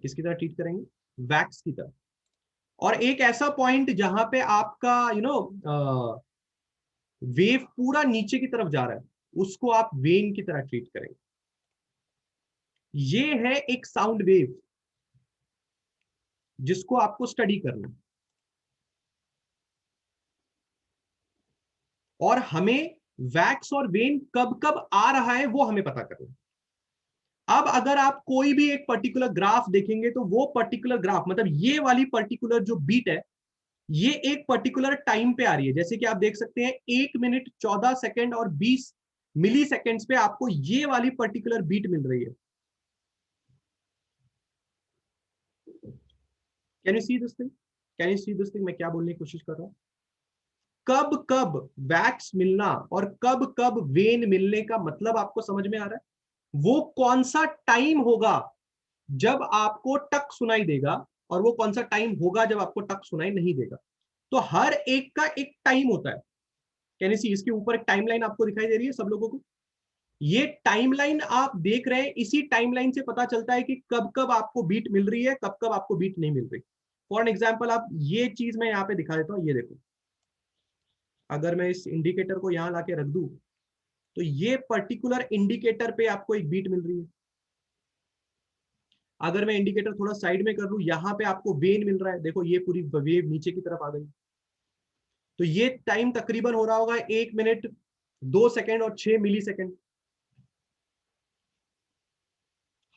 किसकी तरह ट्रीट करेंगे? वैक्स की तरह। और एक ऐसा पॉइंट जहां पे आपका वेव पूरा नीचे की तरफ जा रहा है, उसको आप वेन की तरह ट्रीट करेंगे। ये है एक साउंड वेव जिसको आपको स्टडी करना है। और हमें वैक्स और वेन कब कब आ रहा है वो हमें पता करना। अब अगर आप कोई भी एक पर्टिकुलर ग्राफ देखेंगे तो वो पर्टिकुलर ग्राफ मतलब ये वाली पर्टिकुलर जो बीट है ये एक पर्टिकुलर टाइम पे आ रही है। जैसे कि आप देख सकते हैं 1 मिनट 14 सेकंड और 20 मिली पे आपको ये वाली पर्टिकुलर बीट मिल रही है। Can you see this thing? Can you see this thing? मैं क्या बोलने की कोशिश कर रहा हूं? कब कब वैक्स मिलना और कब कब वेन मिलने का मतलब आपको समझ में आ रहा है? वो कौन सा टाइम होगा जब आपको टक सुनाई देगा और वो कौन सा टाइम होगा जब आपको टक सुनाई नहीं देगा। तो हर एक का एक टाइम होता है। Can you see? इसके ऊपर एक टाइमलाइन आपको दिखाई दे रही है सब लोगों को? ये टाइमलाइन आप देख रहे हैं, इसी टाइमलाइन से पता चलता है कि कब कब आपको बीट मिल रही है, कब कब आपको बीट नहीं मिल रही। फॉर एग्जाम्पल आप ये चीज मैं यहाँ पे दिखा देता हूँ, ये देखो। अगर मैं इस इंडिकेटर को यहाँ लाके रख दूं तो ये पर्टिकुलर इंडिकेटर पे आपको एक बीट मिल रही है। अगर मैं इंडिकेटर थोड़ा साइड में कर लूं, यहाँ पे आपको वेन मिल रहा है, देखो ये पूरी वेव नीचे की तरफ आ गई। तो ये टाइम तकरीबन हो रहा होगा 1 मिनट 2 सेकंड और 6 मिली सेकंड।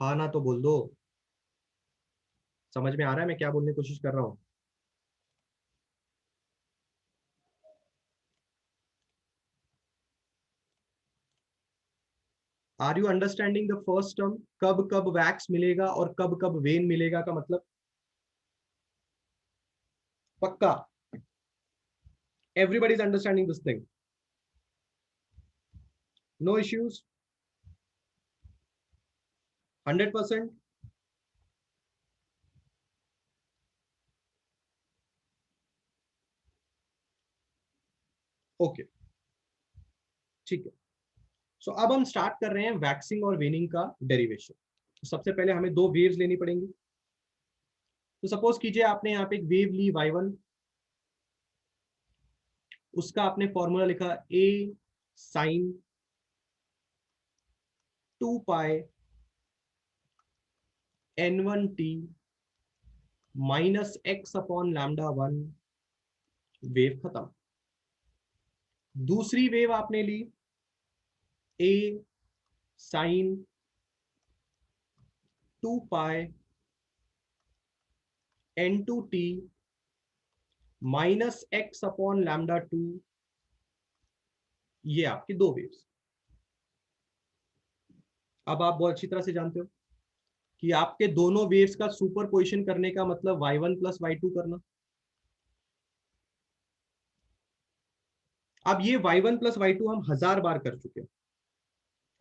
हाँ ना तो बोल दो। समझ में आ रहा है मैं क्या बोलने की कोशिश कर रहा हूं? Are you understanding the first term? कब कब वैक्स मिलेगा और कब कब वेन मिलेगा का मतलब? पक्का? Everybody is understanding this thing? No issues? 100%? Okay, ठीक है। सो अब हम स्टार्ट कर रहे हैं वैक्सिंग और वेनिंग का डेरिवेशन। तो सबसे पहले हमें दो वेव्स लेनी पड़ेंगी। तो सपोज कीजिए आपने यहाँ पे एक वेव ली y1, उसका आपने फॉर्मूला लिखा a sine 2 pi n1t minus x upon lambda 1। Wave खत्म। दूसरी वेव आपने ली a sine 2 pi n2t minus x upon lambda 2। ये आपकी दो वेव्स। अब आप बहुत अच्छी तरह से जानते हो कि आपके दोनों वेव्स का सुपरपोजिशन करने का मतलब y1 प्लस y2 करना। अब ये y1 प्लस y2 हम 1000 बार कर चुके हैं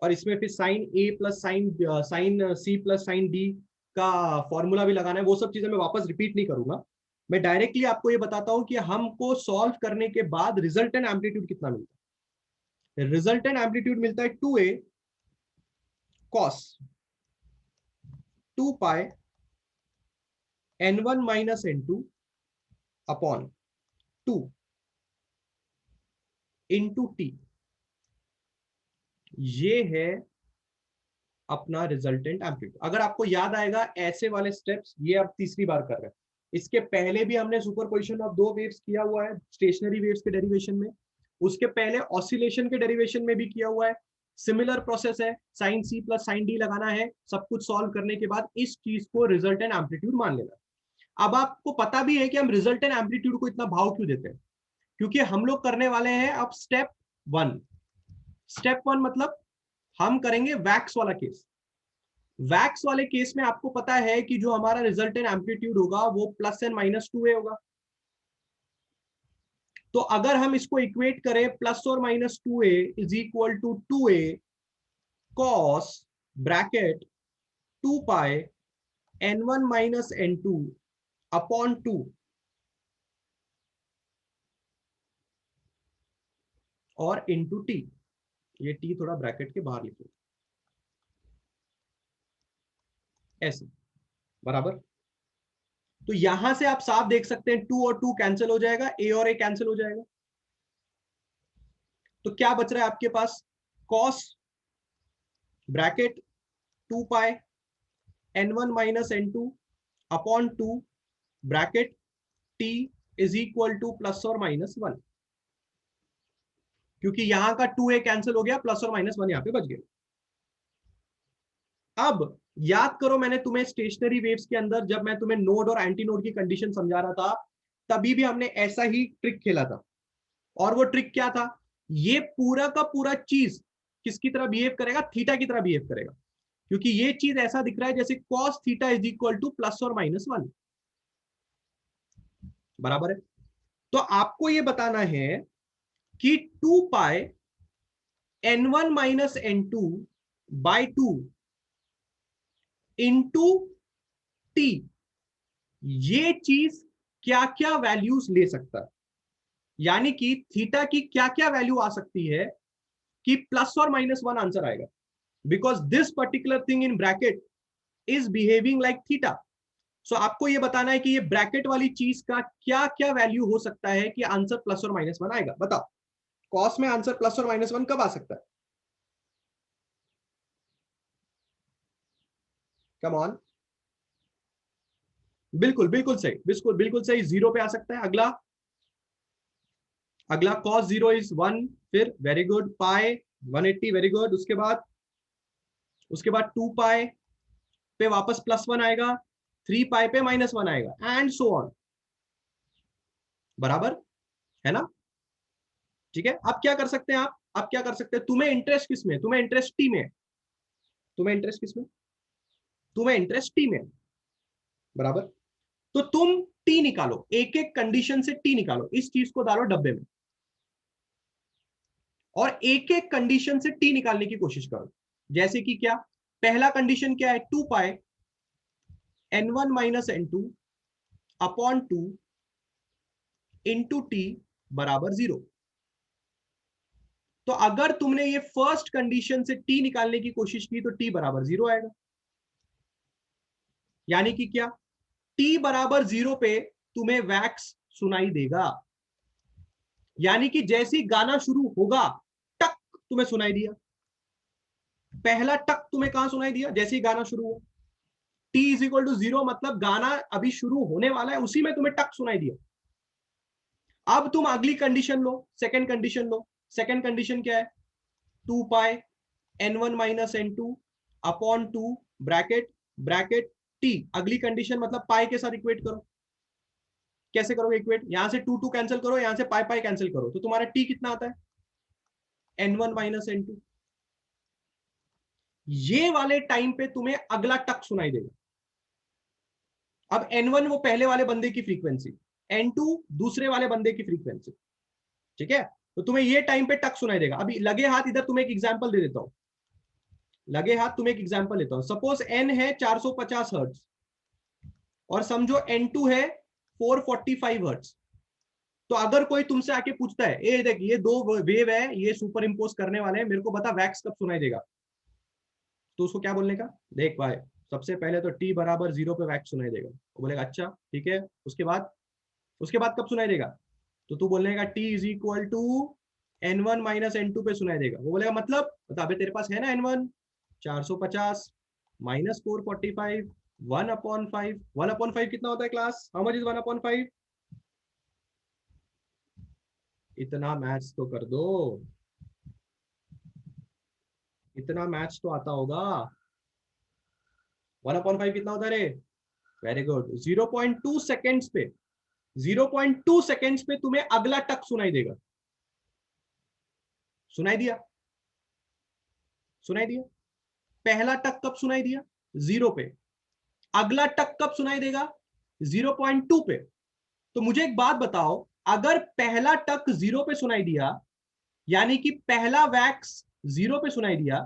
और इसमें फिर sine A plus sine C plus sine D का फॉर्मूला भी लगाना है। वो सब चीजें मैं वापस रिपीट नहीं करूंगा। मैं डायरेक्टली आपको ये बताता हूं कि हमको सॉल्व करने के बाद रिजल्टेंट एम्पलीट्यूड कितना मिलता है। रिजल्टेंट एम्पलीट्यूड मिलता है 2a cos 2 pi n1 minus n2 upon 2 into T. ये है अपना रिजल्टेंट एम्पलीट्यूड। अगर आपको याद आएगा ऐसे वाले स्टेप्स ये अब तीसरी बार कर रहे हैं। इसके पहले भी हमने सुपरपोजिशन ऑफ दो वेव्स किया हुआ है स्टेशनरी वेव्स के डेरिवेशन में। उसके पहले ऑसिलेशन के डेरिवेशन में भी किया हुआ है। सिमिलर प्रोसेस है, sine C plus sine D लगाना है। सब कुछ सॉल्व करने के बाद इस चीज को रिजल्टेंट एम्पलीट्यूड मान लेना। अब आपको पता भी है कि हम रिजल्टेंट एम्पलीट्यूड को इतना भाव क्यों देते हैं, क्योंकि हम लोग करने वाले हैं अब स्टेप 1। स्टेप 1 मतलब हम करेंगे वैक्स वाला केस। वैक्स वाले केस में आपको पता है कि जो हमारा रिजल्टेंट एम्पलीट्यूड होगा वो प्लस एंड माइनस 2a होगा। तो अगर हम इसको इक्वेट करें प्लस और minus 2a is equal to 2a cos bracket 2 pi n1 minus n2 upon 2 और इंटू टी। ये टी थोड़ा ब्रैकेट के बाहर लिखो ऐसे, बराबर। तो यहां से आप साफ देख सकते हैं 2 और 2 कैंसिल हो जाएगा, ए और ए कैंसिल हो जाएगा। तो क्या बच रहा है आपके पास? Cos bracket 2 pi n1 minus n2 upon 2 bracket t is equal to plus और माइनस 1। क्योंकि यहां का 2a कैंसिल हो गया, प्लस और माइनस 1 यहां पे बच गया। अब याद करो, मैंने तुम्हें स्टेशनरी वेव्स के अंदर जब मैं तुम्हें नोड और एंटी नोड की कंडीशन समझा रहा था, तभी भी हमने ऐसा ही ट्रिक खेला था। और वो ट्रिक क्या था? ये पूरा का पूरा चीज किसकी तरह बिहेव करेगा? थीटा की तरह बिहेव करेगा, क्योंकि ये चीज ऐसा दिख रहा है जैसे cos theta is equal to plus और माइनस 1, बराबर है। तो आपको ये बताना है कि 2 pi n1 minus n2 by 2 into T, ये चीज क्या क्या वैल्यूज ले सकता है, यानी कि थीटा की क्या क्या वैल्यू आ सकती है कि प्लस और माइनस 1 आंसर आएगा, because this particular thing in bracket is behaving like theta. So आपको यह बताना है कि ये ब्रैकेट वाली चीज का क्या क्या वैल्यू हो सकता है कि आंसर प्लस और माइनस 1 आएगा। बताओ, कॉस में आंसर प्लस और माइनस 1 कब आ सकता है? कम ऑन, बिल्कुल बिल्कुल सही, बिल्कुल बिल्कुल सही, जीरो पे आ सकता है। अगला, अगला cos 0 इज 1, फिर वेरी गुड, पाई 180, वेरी गुड। उसके बाद 2 पाई पे वापस प्लस 1 आएगा, 3 पाई पे माइनस 1 आएगा, एंड सो ऑन, बराबर है ना? ठीक है। अब क्या कर सकते हैं आप? अब क्या कर सकते हैं? तुम्हें इंटरेस्ट किस में? तुम्हें इंटरेस्ट टी में। तुम्हें इंटरेस्ट किस में? तुम्हें इंटरेस्ट टी में, बराबर। तो तुम टी निकालो, एक एक कंडीशन से टी निकालो, इस चीज को डालो डब्बे में, और एक एक कंडीशन से टी निकालने की कोशिश करो। जैसे कि क्या? पहला कंडीशन क्या है? 2 pi n1 minus n2 upon 2 into T बराबर 0। तो अगर तुमने ये फर्स्ट कंडीशन से टी निकालने की कोशिश की तो टी बराबर 0 आएगा। यानी कि क्या? टी बराबर 0 पे तुम्हें वैक्स सुनाई देगा, यानी कि जैसे ही गाना शुरू होगा, टक तुम्हें सुनाई दिया। पहला टक तुम्हें कहां सुनाई दिया? जैसे ही गाना शुरू हुआ। टी इज इक्वल टू 0 मतलब गाना अभी शुरू होने वाला है, उसी में तुम्हें टक सुनाई दिया। अब तुम अगली कंडीशन लो, सेकंड कंडीशन लो। सेकंड कंडीशन क्या है? 2 pi n1 minus n2 upon 2 bracket bracket T. अगली कंडीशन मतलब पाई के साथ इक्वेट करो। कैसे करोगे इक्वेट? यहां से 2 2 कैंसिल करो, यहां से पाई पाई कैंसिल करो, तो तुम्हारा टी कितना आता है? n1 minus n2। ये वाले टाइम पे तुम्हें अगला टक सुनाई देगा। अब n1 वो पहले वाले बंदे की फ्रीक्वेंसी, n2 दूसरे वाले बंदे की फ्रीक्वेंसी, ठीक है? तो तुम्हें ये टाइम पे टक सुनाई देगा। अभी लगे हाथ इधर तुम्हें एक एग्जांपल दे देता हूं, लगे हाथ तुम्हें एक एग्जांपल लेता हूं। सपोज n है 450 हर्ट्ज और समझो n2 है 445 हर्ट्ज। तो अगर कोई तुमसे आके पूछता है, ए देख ये दो वेव है, ये सुपर इंपोज करने वाले हैं, मेरे को बता वैक्स कब सुनाई देगा, तो उसको क्या बोलने का? देख भाई, सबसे पहले तो टी बराबर 0 पे वैक्स सुनाई देगा। वो बोलेगा अच्छा ठीक है, उसके बाद कब सुनाई देगा? तो तू बोलने का T is equal to n1 minus n2 पे सुनाई देगा। वो बोलेगा मतलब अबे तेरे पास है ना n1 450 माइनस 445 1/5। 1/5 कितना होता है क्लास? How much is 1/5? इतना मैथ्स तो कर दो, इतना मैथ्स तो आता होगा। 1/5 कितना होता है रे? वेरी गुड, 0.2 सेकेंड्स पे, 0.2 सेकेंड्स पे तुम्हें अगला टक सुनाई देगा। सुनाई दिया? सुनाई दिया? पहला टक कब सुनाई दिया? 0 पे। अगला टक कब सुनाई देगा? 0.2 पे। तो मुझे एक बात बताओ, अगर पहला टक 0 पे सुनाई दिया, यानी कि पहला वैक्स 0 पे सुनाई दिया,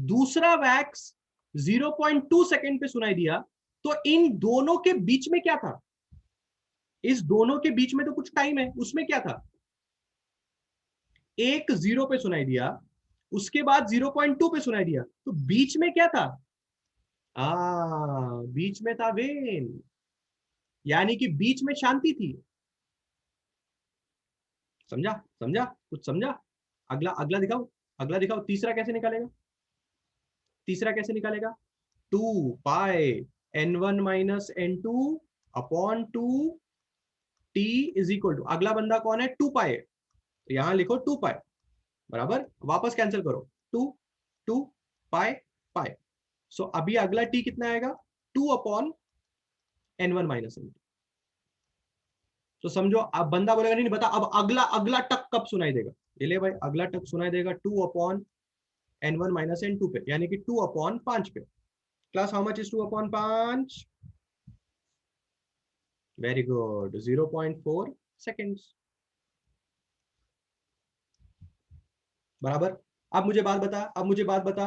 दूसरा वैक्स 0.2 सेकेंड पे सुनाई दिया, तो इन दोनों के बीच में क्या था? इस दोनों के बीच में तो कुछ टाइम है, उसमें क्या था? एक 0 पे सुनाई दिया, उसके बाद 0.2 पे सुनाई दिया, तो बीच में क्या था? बीच में था वेन, यानी कि बीच में शांति थी। समझा? समझा? कुछ समझा? अगला, अगला दिखाओ, अगला दिखाओ। तीसरा कैसे निकालेगा? तीसरा कैसे निकालेगा? 2 pi n1 minus n2 upon 2 T is equal to, अगला बंदा कौन है? 2 पाई, तो यहां लिखो 2 पाई। बराबर, वापस कैंसिल करो, 2 2 पाई पाई। सो अभी अगला टी कितना आएगा, 2 अपॉन n1 माइनस n2। तो समझो अब बंदा बोलेगा नहीं बता अब अगला अगला टक कब सुनाई देगा, ये ले भाई अगला टक सुनाई देगा 2 अपॉन n1 माइनस n2 पे, यानी कि 2 अपॉन 5 पे। Class how much is 2 upon 5? Very good, 0.4 seconds. बराबर। अब मुझे बात बता,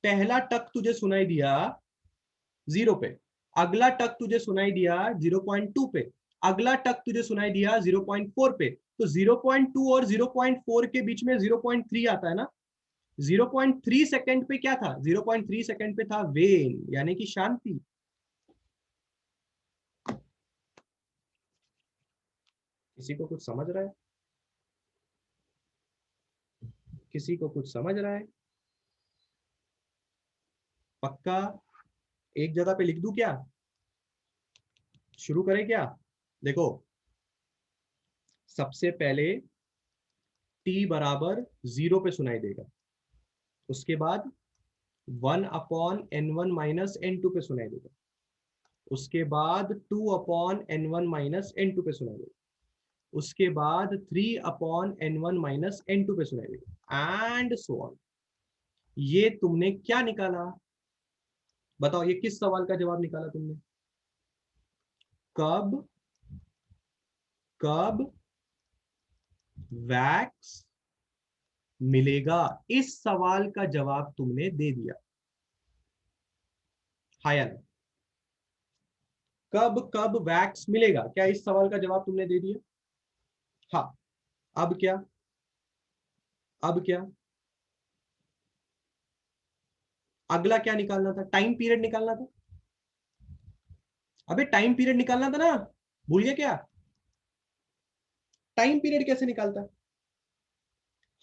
पहला टक तुझे सुनाई दिया 0 पे, अगला टक तुझे सुनाई दिया 0.2 पे, अगला टक तुझे सुनाई दिया 0.4 पे। तो 0.2 और 0.4 के बीच में 0.3 आता है ना। 0.3 सेकंड पे क्या था, 0.3 सेकंड पे था वेन, यानी कि शांति। किसी को कुछ समझ रहा है? किसी को कुछ समझ रहा है? पक्का? एक जगह पे लिख दूं क्या, शुरू करें क्या? देखो, सबसे पहले t बराबर 0 पे सुनाई देगा, उसके बाद 1 अपॉन n1 माइनस n2 पे सुनाई देगा, उसके बाद 2 अपॉन n1 माइनस n2 पे सुनाई देगा, उसके बाद 3 अपॉन n1 माइनस n2 पे सुनाई देगा, एंड सो ऑन। ये तुमने क्या निकाला, बताओ ये किस सवाल का जवाब निकाला तुमने? कब कब वैक्स मिलेगा, इस सवाल का जवाब तुमने दे दिया। हाँ या नहीं? कब कब वैक्स मिलेगा, क्या इस सवाल का जवाब तुमने दे दिया? हाँ। अब क्या, अब क्या, अगला क्या निकालना था, टाइम पीरियड निकालना था। अबे टाइम पीरियड निकालना था ना, भूल गया क्या? टाइम पीरियड कैसे निकालता है,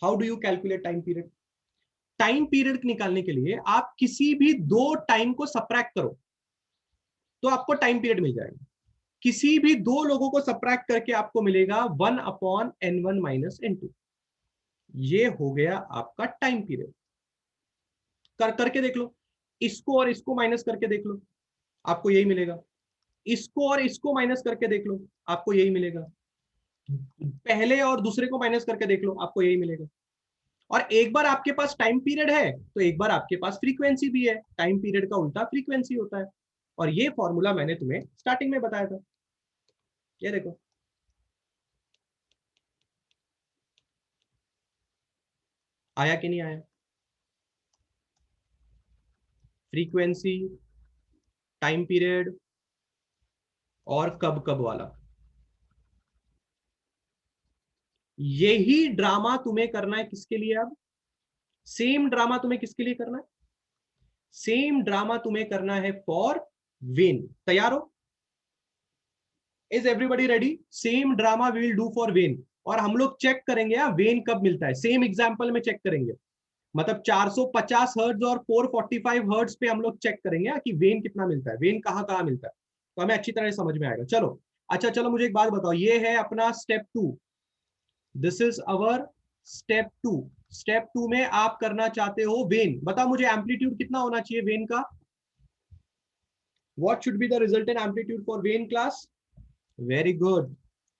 how do you calculate time period? Time period निकालने के लिए आप किसी भी दो टाइम को सब्ट्रैक्ट करो तो आपको टाइम पीरियड मिल जाएगा। किसी भी दो लोगों को सब्ट्रैक्ट करके आपको मिलेगा 1 अपॉन n1 माइनस n2। ये हो गया आपका टाइम पीरियड। करके देख लो, इसको और इसको माइनस करके देख लो, आपको यही मिलेगा। इसको और इसको माइनस करके देख लो, आपको यही मिलेगा। पहले और दूसरे को माइनस करके देख लो, आपको यही मिलेगा। और एक बार आपके पास टाइम पीरियड है तो एक बार आपके पास फ्रीक्वेंसी भी है, टाइम पीरियड का उल्टा फ्रीक्वेंसी होता है। और ये फॉर्मूला मैंने तुम्हें स्टार्टिंग में बताया था, ये देखो। आया कि नहीं आया? फ्रीक्वेंसी, टाइम पीरियड और कब कब वाला, यही ड्रामा तुम्हें करना है किसके लिए? अब सेम ड्रामा तुम्हें किसके लिए करना है? सेम ड्रामा तुम्हें करना है फॉर वेन। तैयार हो? Is everybody ready? Same drama we will do for one. और हम लोग चेक करेंगे वेन कब मिलता है, सेम एग्जांपल में चेक करेंगे। मतलब 450 हर्ट्ज और 445 हर्ट्ज पे हम लोग चेक करेंगे कि वेन कितना मिलता है, वेन कहां कहां मिलता है, तो हमें अच्छी तरह समझ में आएगा। चलो अच्छा, चलो मुझे एक बात बताओ, ये है अपना step 2, this is our step 2। Step 2 में आप करना चाहते हो वेन। बताओ मुझे एम्पलीट्यूड कितना होना चाहिए वेन का, what should be the resultant amplitude for when class? Very good,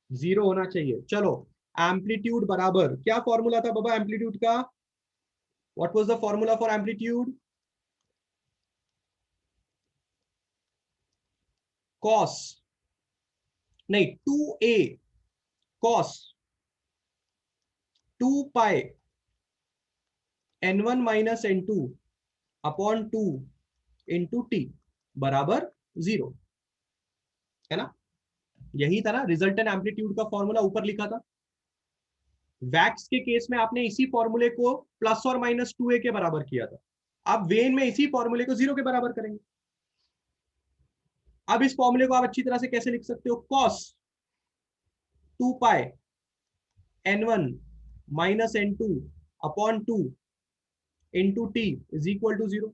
0 होना चाहिए। चलो, एम्पलीट्यूड बराबर क्या फॉर्मूला था बाबा एम्पलीट्यूड का? What was the formula for amplitude? Cos, नहीं 2a cos 2 pi n1 minus n2 upon 2 into T बराबर 0, है ना? यही था ना रिजल्टेंट एम्पलीट्यूड का फॉर्मूला, ऊपर लिखा था। वैक्स के केस में आपने इसी फॉर्मूले को प्लस और माइनस 2a के बराबर किया था। अब वेन में इसी फॉर्मूले को 0 के बराबर करेंगे। अब इस फॉर्मूले को आप अच्छी तरह से कैसे लिख सकते हो, cos 2 pi n1 minus n2 upon 2 into T is equal to 0,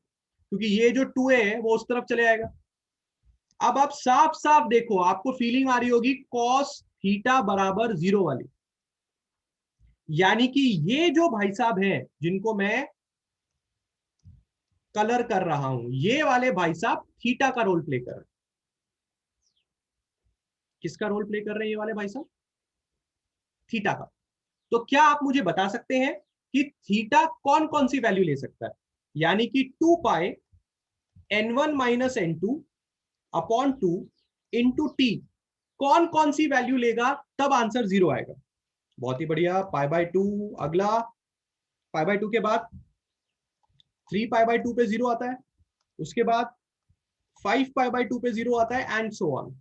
क्योंकि ये जो 2a है वो उस तरफ चले आएगा। अब आप साफ साफ देखो, आपको फीलिंग आ रही होगी कॉस थीटा बराबर 0 वाली। यानी कि ये जो भाई साहब हैं जिनको मैं कलर कर रहा हूं, ये वाले भाई साहब थीटा का रोल प्ले कर रहे हैं। किसका रोल प्ले कर रहे हैं ये वाले भाई साहब? थीटा का। तो क्या आप मुझे बता सकते हैं कि थीटा कौन कौन सी वैल्यू ले सकता है? यानी कि 2 pi n1 minus n2 upon 2 into T, कौन कौन सी वैल्यू लेगा तब आंसर 0 आएगा? बहुत ही बढ़िया, पाई बाय 2। अगला, पाई बाय 2 के बाद 3 पाई बाय 2 पे 0 आता है, उसके बाद 5 पाई बाय 2 पे 0 आता है, एंड सो ऑन।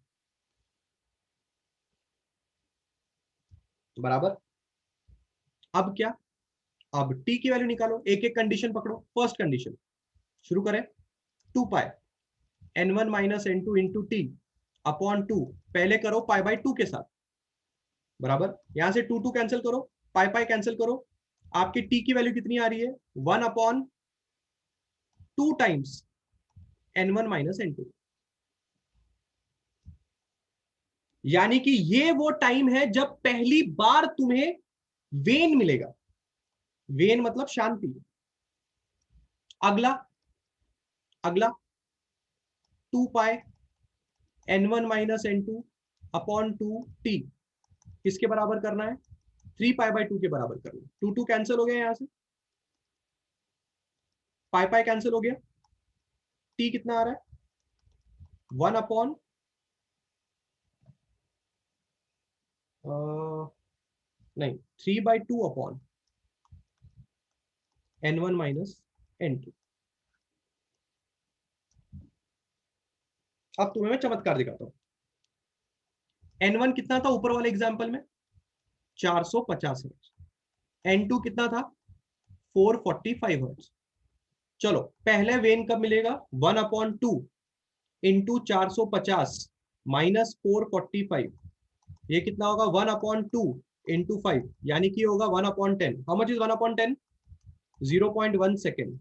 बराबर। अब क्या? अब टी की वैल्यू निकालो, एक एक कंडीशन पकड़ो। फर्स्ट कंडीशन शुरू करें। 2 pi n1 minus n2 into T upon 2, पहले करो पाई बाय 2 के साथ। बराबर, यहां से 2 2 कैंसिल करो, पाई पाई कैंसिल करो, आपकी टी की वैल्यू कितनी आ रही है? 1 upon 2 times n1 minus n2। यानी कि ये वो टाइम है जब पहली बार तुम्हें वेन मिलेगा। वेन मतलब शांति। अगला, अगला 2 pi n1 minus n2 upon 2 T, किसके बराबर करना है? 3 पाई बाय 2 के बराबर करना है। 2 2 कैंसिल हो गया, यहां से पाई पाई कैंसिल हो गया, टी कितना आ रहा है? 1 अपॉन नहीं, 3/2 अपॉन n1 माइनस n2। अब तुम्हें मैं चमत्कार दिखाता हूं। n1 कितना था ऊपर वाले एग्जाम्पल में? 450 हर्ट्ज। n2 कितना था? 445 हर्ट्ज। चलो, पहले वेन कब मिलेगा? 1/2 इंटू 450 माइनस 445, ये कितना होगा? 1/2 इंटू 5, यानी कि होगा 1/10। How much is 1/10? 0.1 सेकेंड।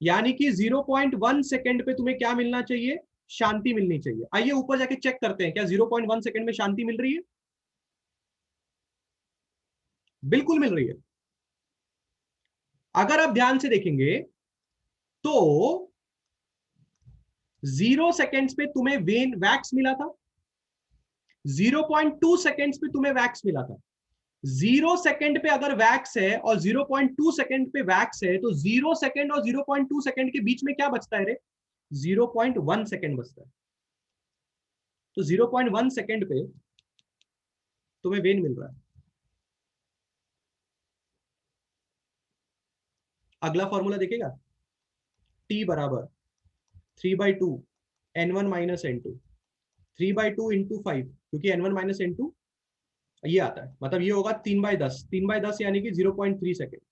यानी कि 0.1 सेकेंड पे तुम्हें क्या मिलना चाहिए? शांति मिलनी चाहिए। आइए ऊपर जाके चेक करते हैं, क्या 0.1 सेकेंड में शांति मिल रही है? बिल्कुल मिल रही है। अगर आप ध्यान से देखेंगे तो 0 सेकेंड्स पे तुम्हें वेन वैक्स मिला था, 0.2 सेकेंड्स पे तुम्हें वैक्स मिला था। 0 सेकेंड पे अगर वैक्स है और 0.2 सेकेंड पे वैक्स है, तो 0 सेकेंड और 0.2 सेकेंड के बीच में क्या बचता है रे? 0.1 सेकेंड बचता है। तो 0.1 सेकेंड पे तुम्हें वेन मिल रहा है। अगला फॉर्मूला देखेगा, टी बराबर 3/2 n1 माइनस n2, 3/2 इंटू 5, क्योंकि n1 माइनस n2 ये आता है, मतलब ये होगा 3/10। 3/10 यानी कि 0.3 सेकेंड।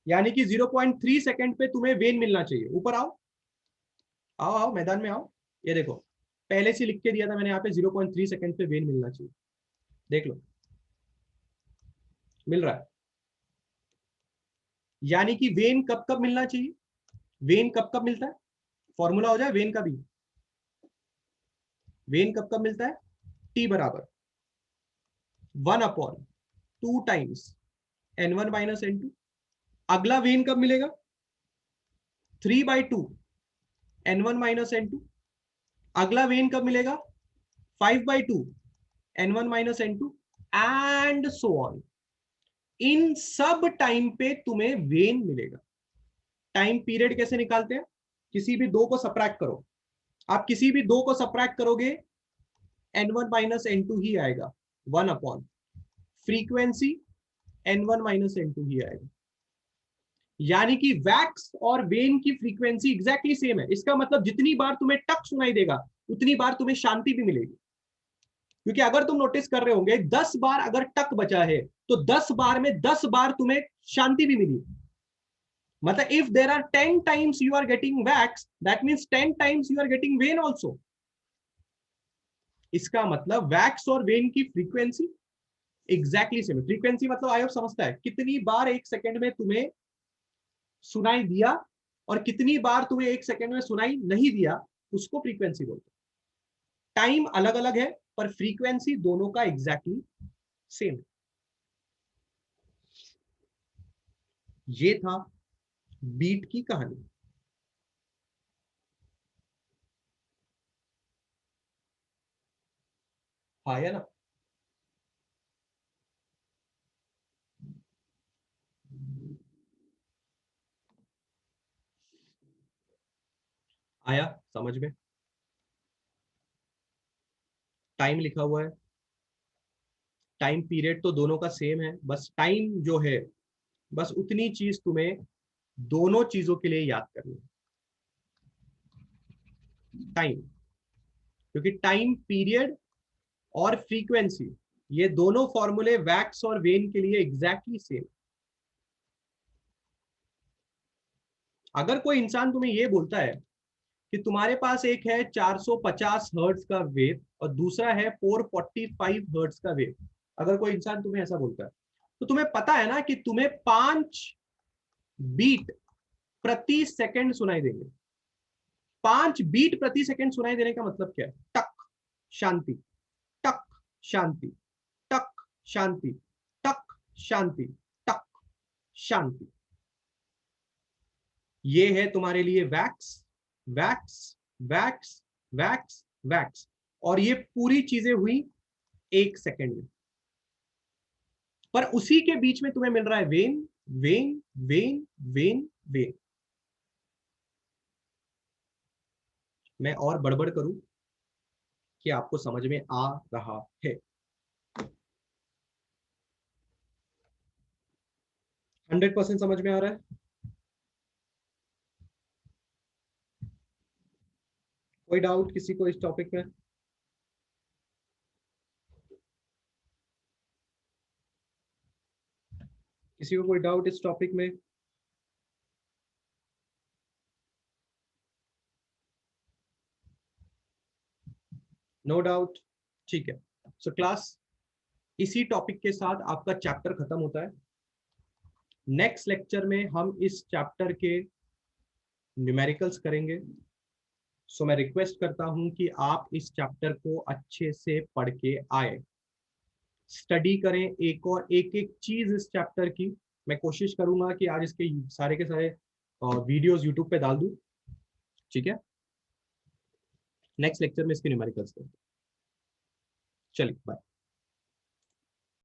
यानी कि 0.3 सेकेंड पे तुम्हें वेन मिलना चाहिए। ऊपर आओ, आओ आओ मैदान में आओ। ये देखो, पहले से लिख के दिया था मैंने यहाँ पे, 0.3 सेकेंड पे वेन मिलना चाहिए। देख लो, मिल रहा है। यानी कि वेन कब कब मिलना चाहिए? वेन कब कब मिलता है? फॉर्मूला हो जाए वेन का भी। वेन कब कब मिलता है? टी बराबर 1/2 टाइम्स n1 माइनस n2। अगला वेन कब मिलेगा? 3/2 n1 माइनस n2। अगला वेन कब मिलेगा? 5/2 n1 minus n2, and so on. इन सब टाइम पे तुम्हें वेन मिलेगा। टाइम पीरियड कैसे निकालते हैं? किसी भी दो को सब्ट्रैक्ट करो। आप किसी भी दो को सब्ट्रैक्ट करोगे, n1 माइनस n2 ही आएगा। 1/, फ्रीक्वेंसी n1 माइनस n2 ही आएगा। यानी कि वैक्स और वेन की फ्रीक्वेंसी एग्जैक्टली सेम है। इसका मतलब जितनी बार तुम्हें टक सुनाई देगा, उतनी बार तुम्हें शांति भी मिलेगी। क्योंकि अगर तुम नोटिस कर रहे होंगे, 10 बार अगर टक बचा है, तो 10 बार में 10 बार तुम्हें शांति भी मिली। मतलब if there are 10 times you are getting wax, that means 10 times you are getting vein also. इसका मतलब वैक्स और वेन की फ्रीक्वेंसी एग्जैक्टली सेम है। फ्रीक्वेंसी मतलब आयोग समझता है कितनी बार एक सेकंड में तुम्हें सुनाई दिया, और कितनी बार तुम्हें एक सेकंड में सुनाई नहीं दिया, उसको फ्रीक्वेंसी बोलते हैं। टाइम अलग अलग है, पर फ्रीक्वेंसी दोनों का एग्जैक्टली सेम है। ये था बीट की कहानी। आया ना? आया समझ में? टाइम लिखा हुआ है, टाइम पीरियड तो दोनों का सेम है, बस टाइम जो है, बस उतनी चीज तुम्हें दोनों चीजों के लिए याद करनी है। टाइम, क्योंकि टाइम पीरियड और फ्रीक्वेंसी, ये दोनों फॉर्मूले वैक्स और वेन के लिए एग्जैक्टली सेम। अगर कोई इंसान तुम्हें ये बोलता है कि तुम्हारे पास एक है 450 हर्ट्ज का वेव और दूसरा है 445 हर्ट्ज का वेव, अगर कोई इंसान तुम्हें ऐसा बोलता है, तो तुम्हें पता है ना कि तुम्हें 5 बीट प्रति सेकंड सुनाई देंगे। 5 बीट प्रति सेकंड सुनाई देने का मतलब क्या है? टक शांति, टक शांति, टक शांति, टक शांति, टक शांति। ये है तुम्हारे लिए wax, wax, wax, wax, wax, और ये पूरी चीजें हुई 1 सेकंड में। पर उसी के बीच में तुम्हें मिल रहा है when, when, when, when, when. मैं और बड़बड़ करूं कि आपको समझ में आ रहा है? 100% समझ में आ रहा है? कोई डाउट किसी को इस टॉपिक में? किसी को कोई डाउट इस टॉपिक में? No doubt? ठीक है। सो क्लास, इसी टॉपिक के साथ आपका चैप्टर खत्म होता है। नेक्स्ट लेक्चर में हम इस चैप्टर के न्यूमेरिकल्स करेंगे। सो मैं रिक्वेस्ट करता हूं कि आप इस चैप्टर को अच्छे से पढ़ के आए, स्टडी करें एक और एक एक चीज इस चैप्टर की। मैं कोशिश करूंगा कि आज इसके सारे के सारे वीडियोस यूट्यूब पे डाल दूं। ठीक है, नेक्स्ट लेक्चर में इसके न्यूमेरिकल्स करें। चलिए बाय।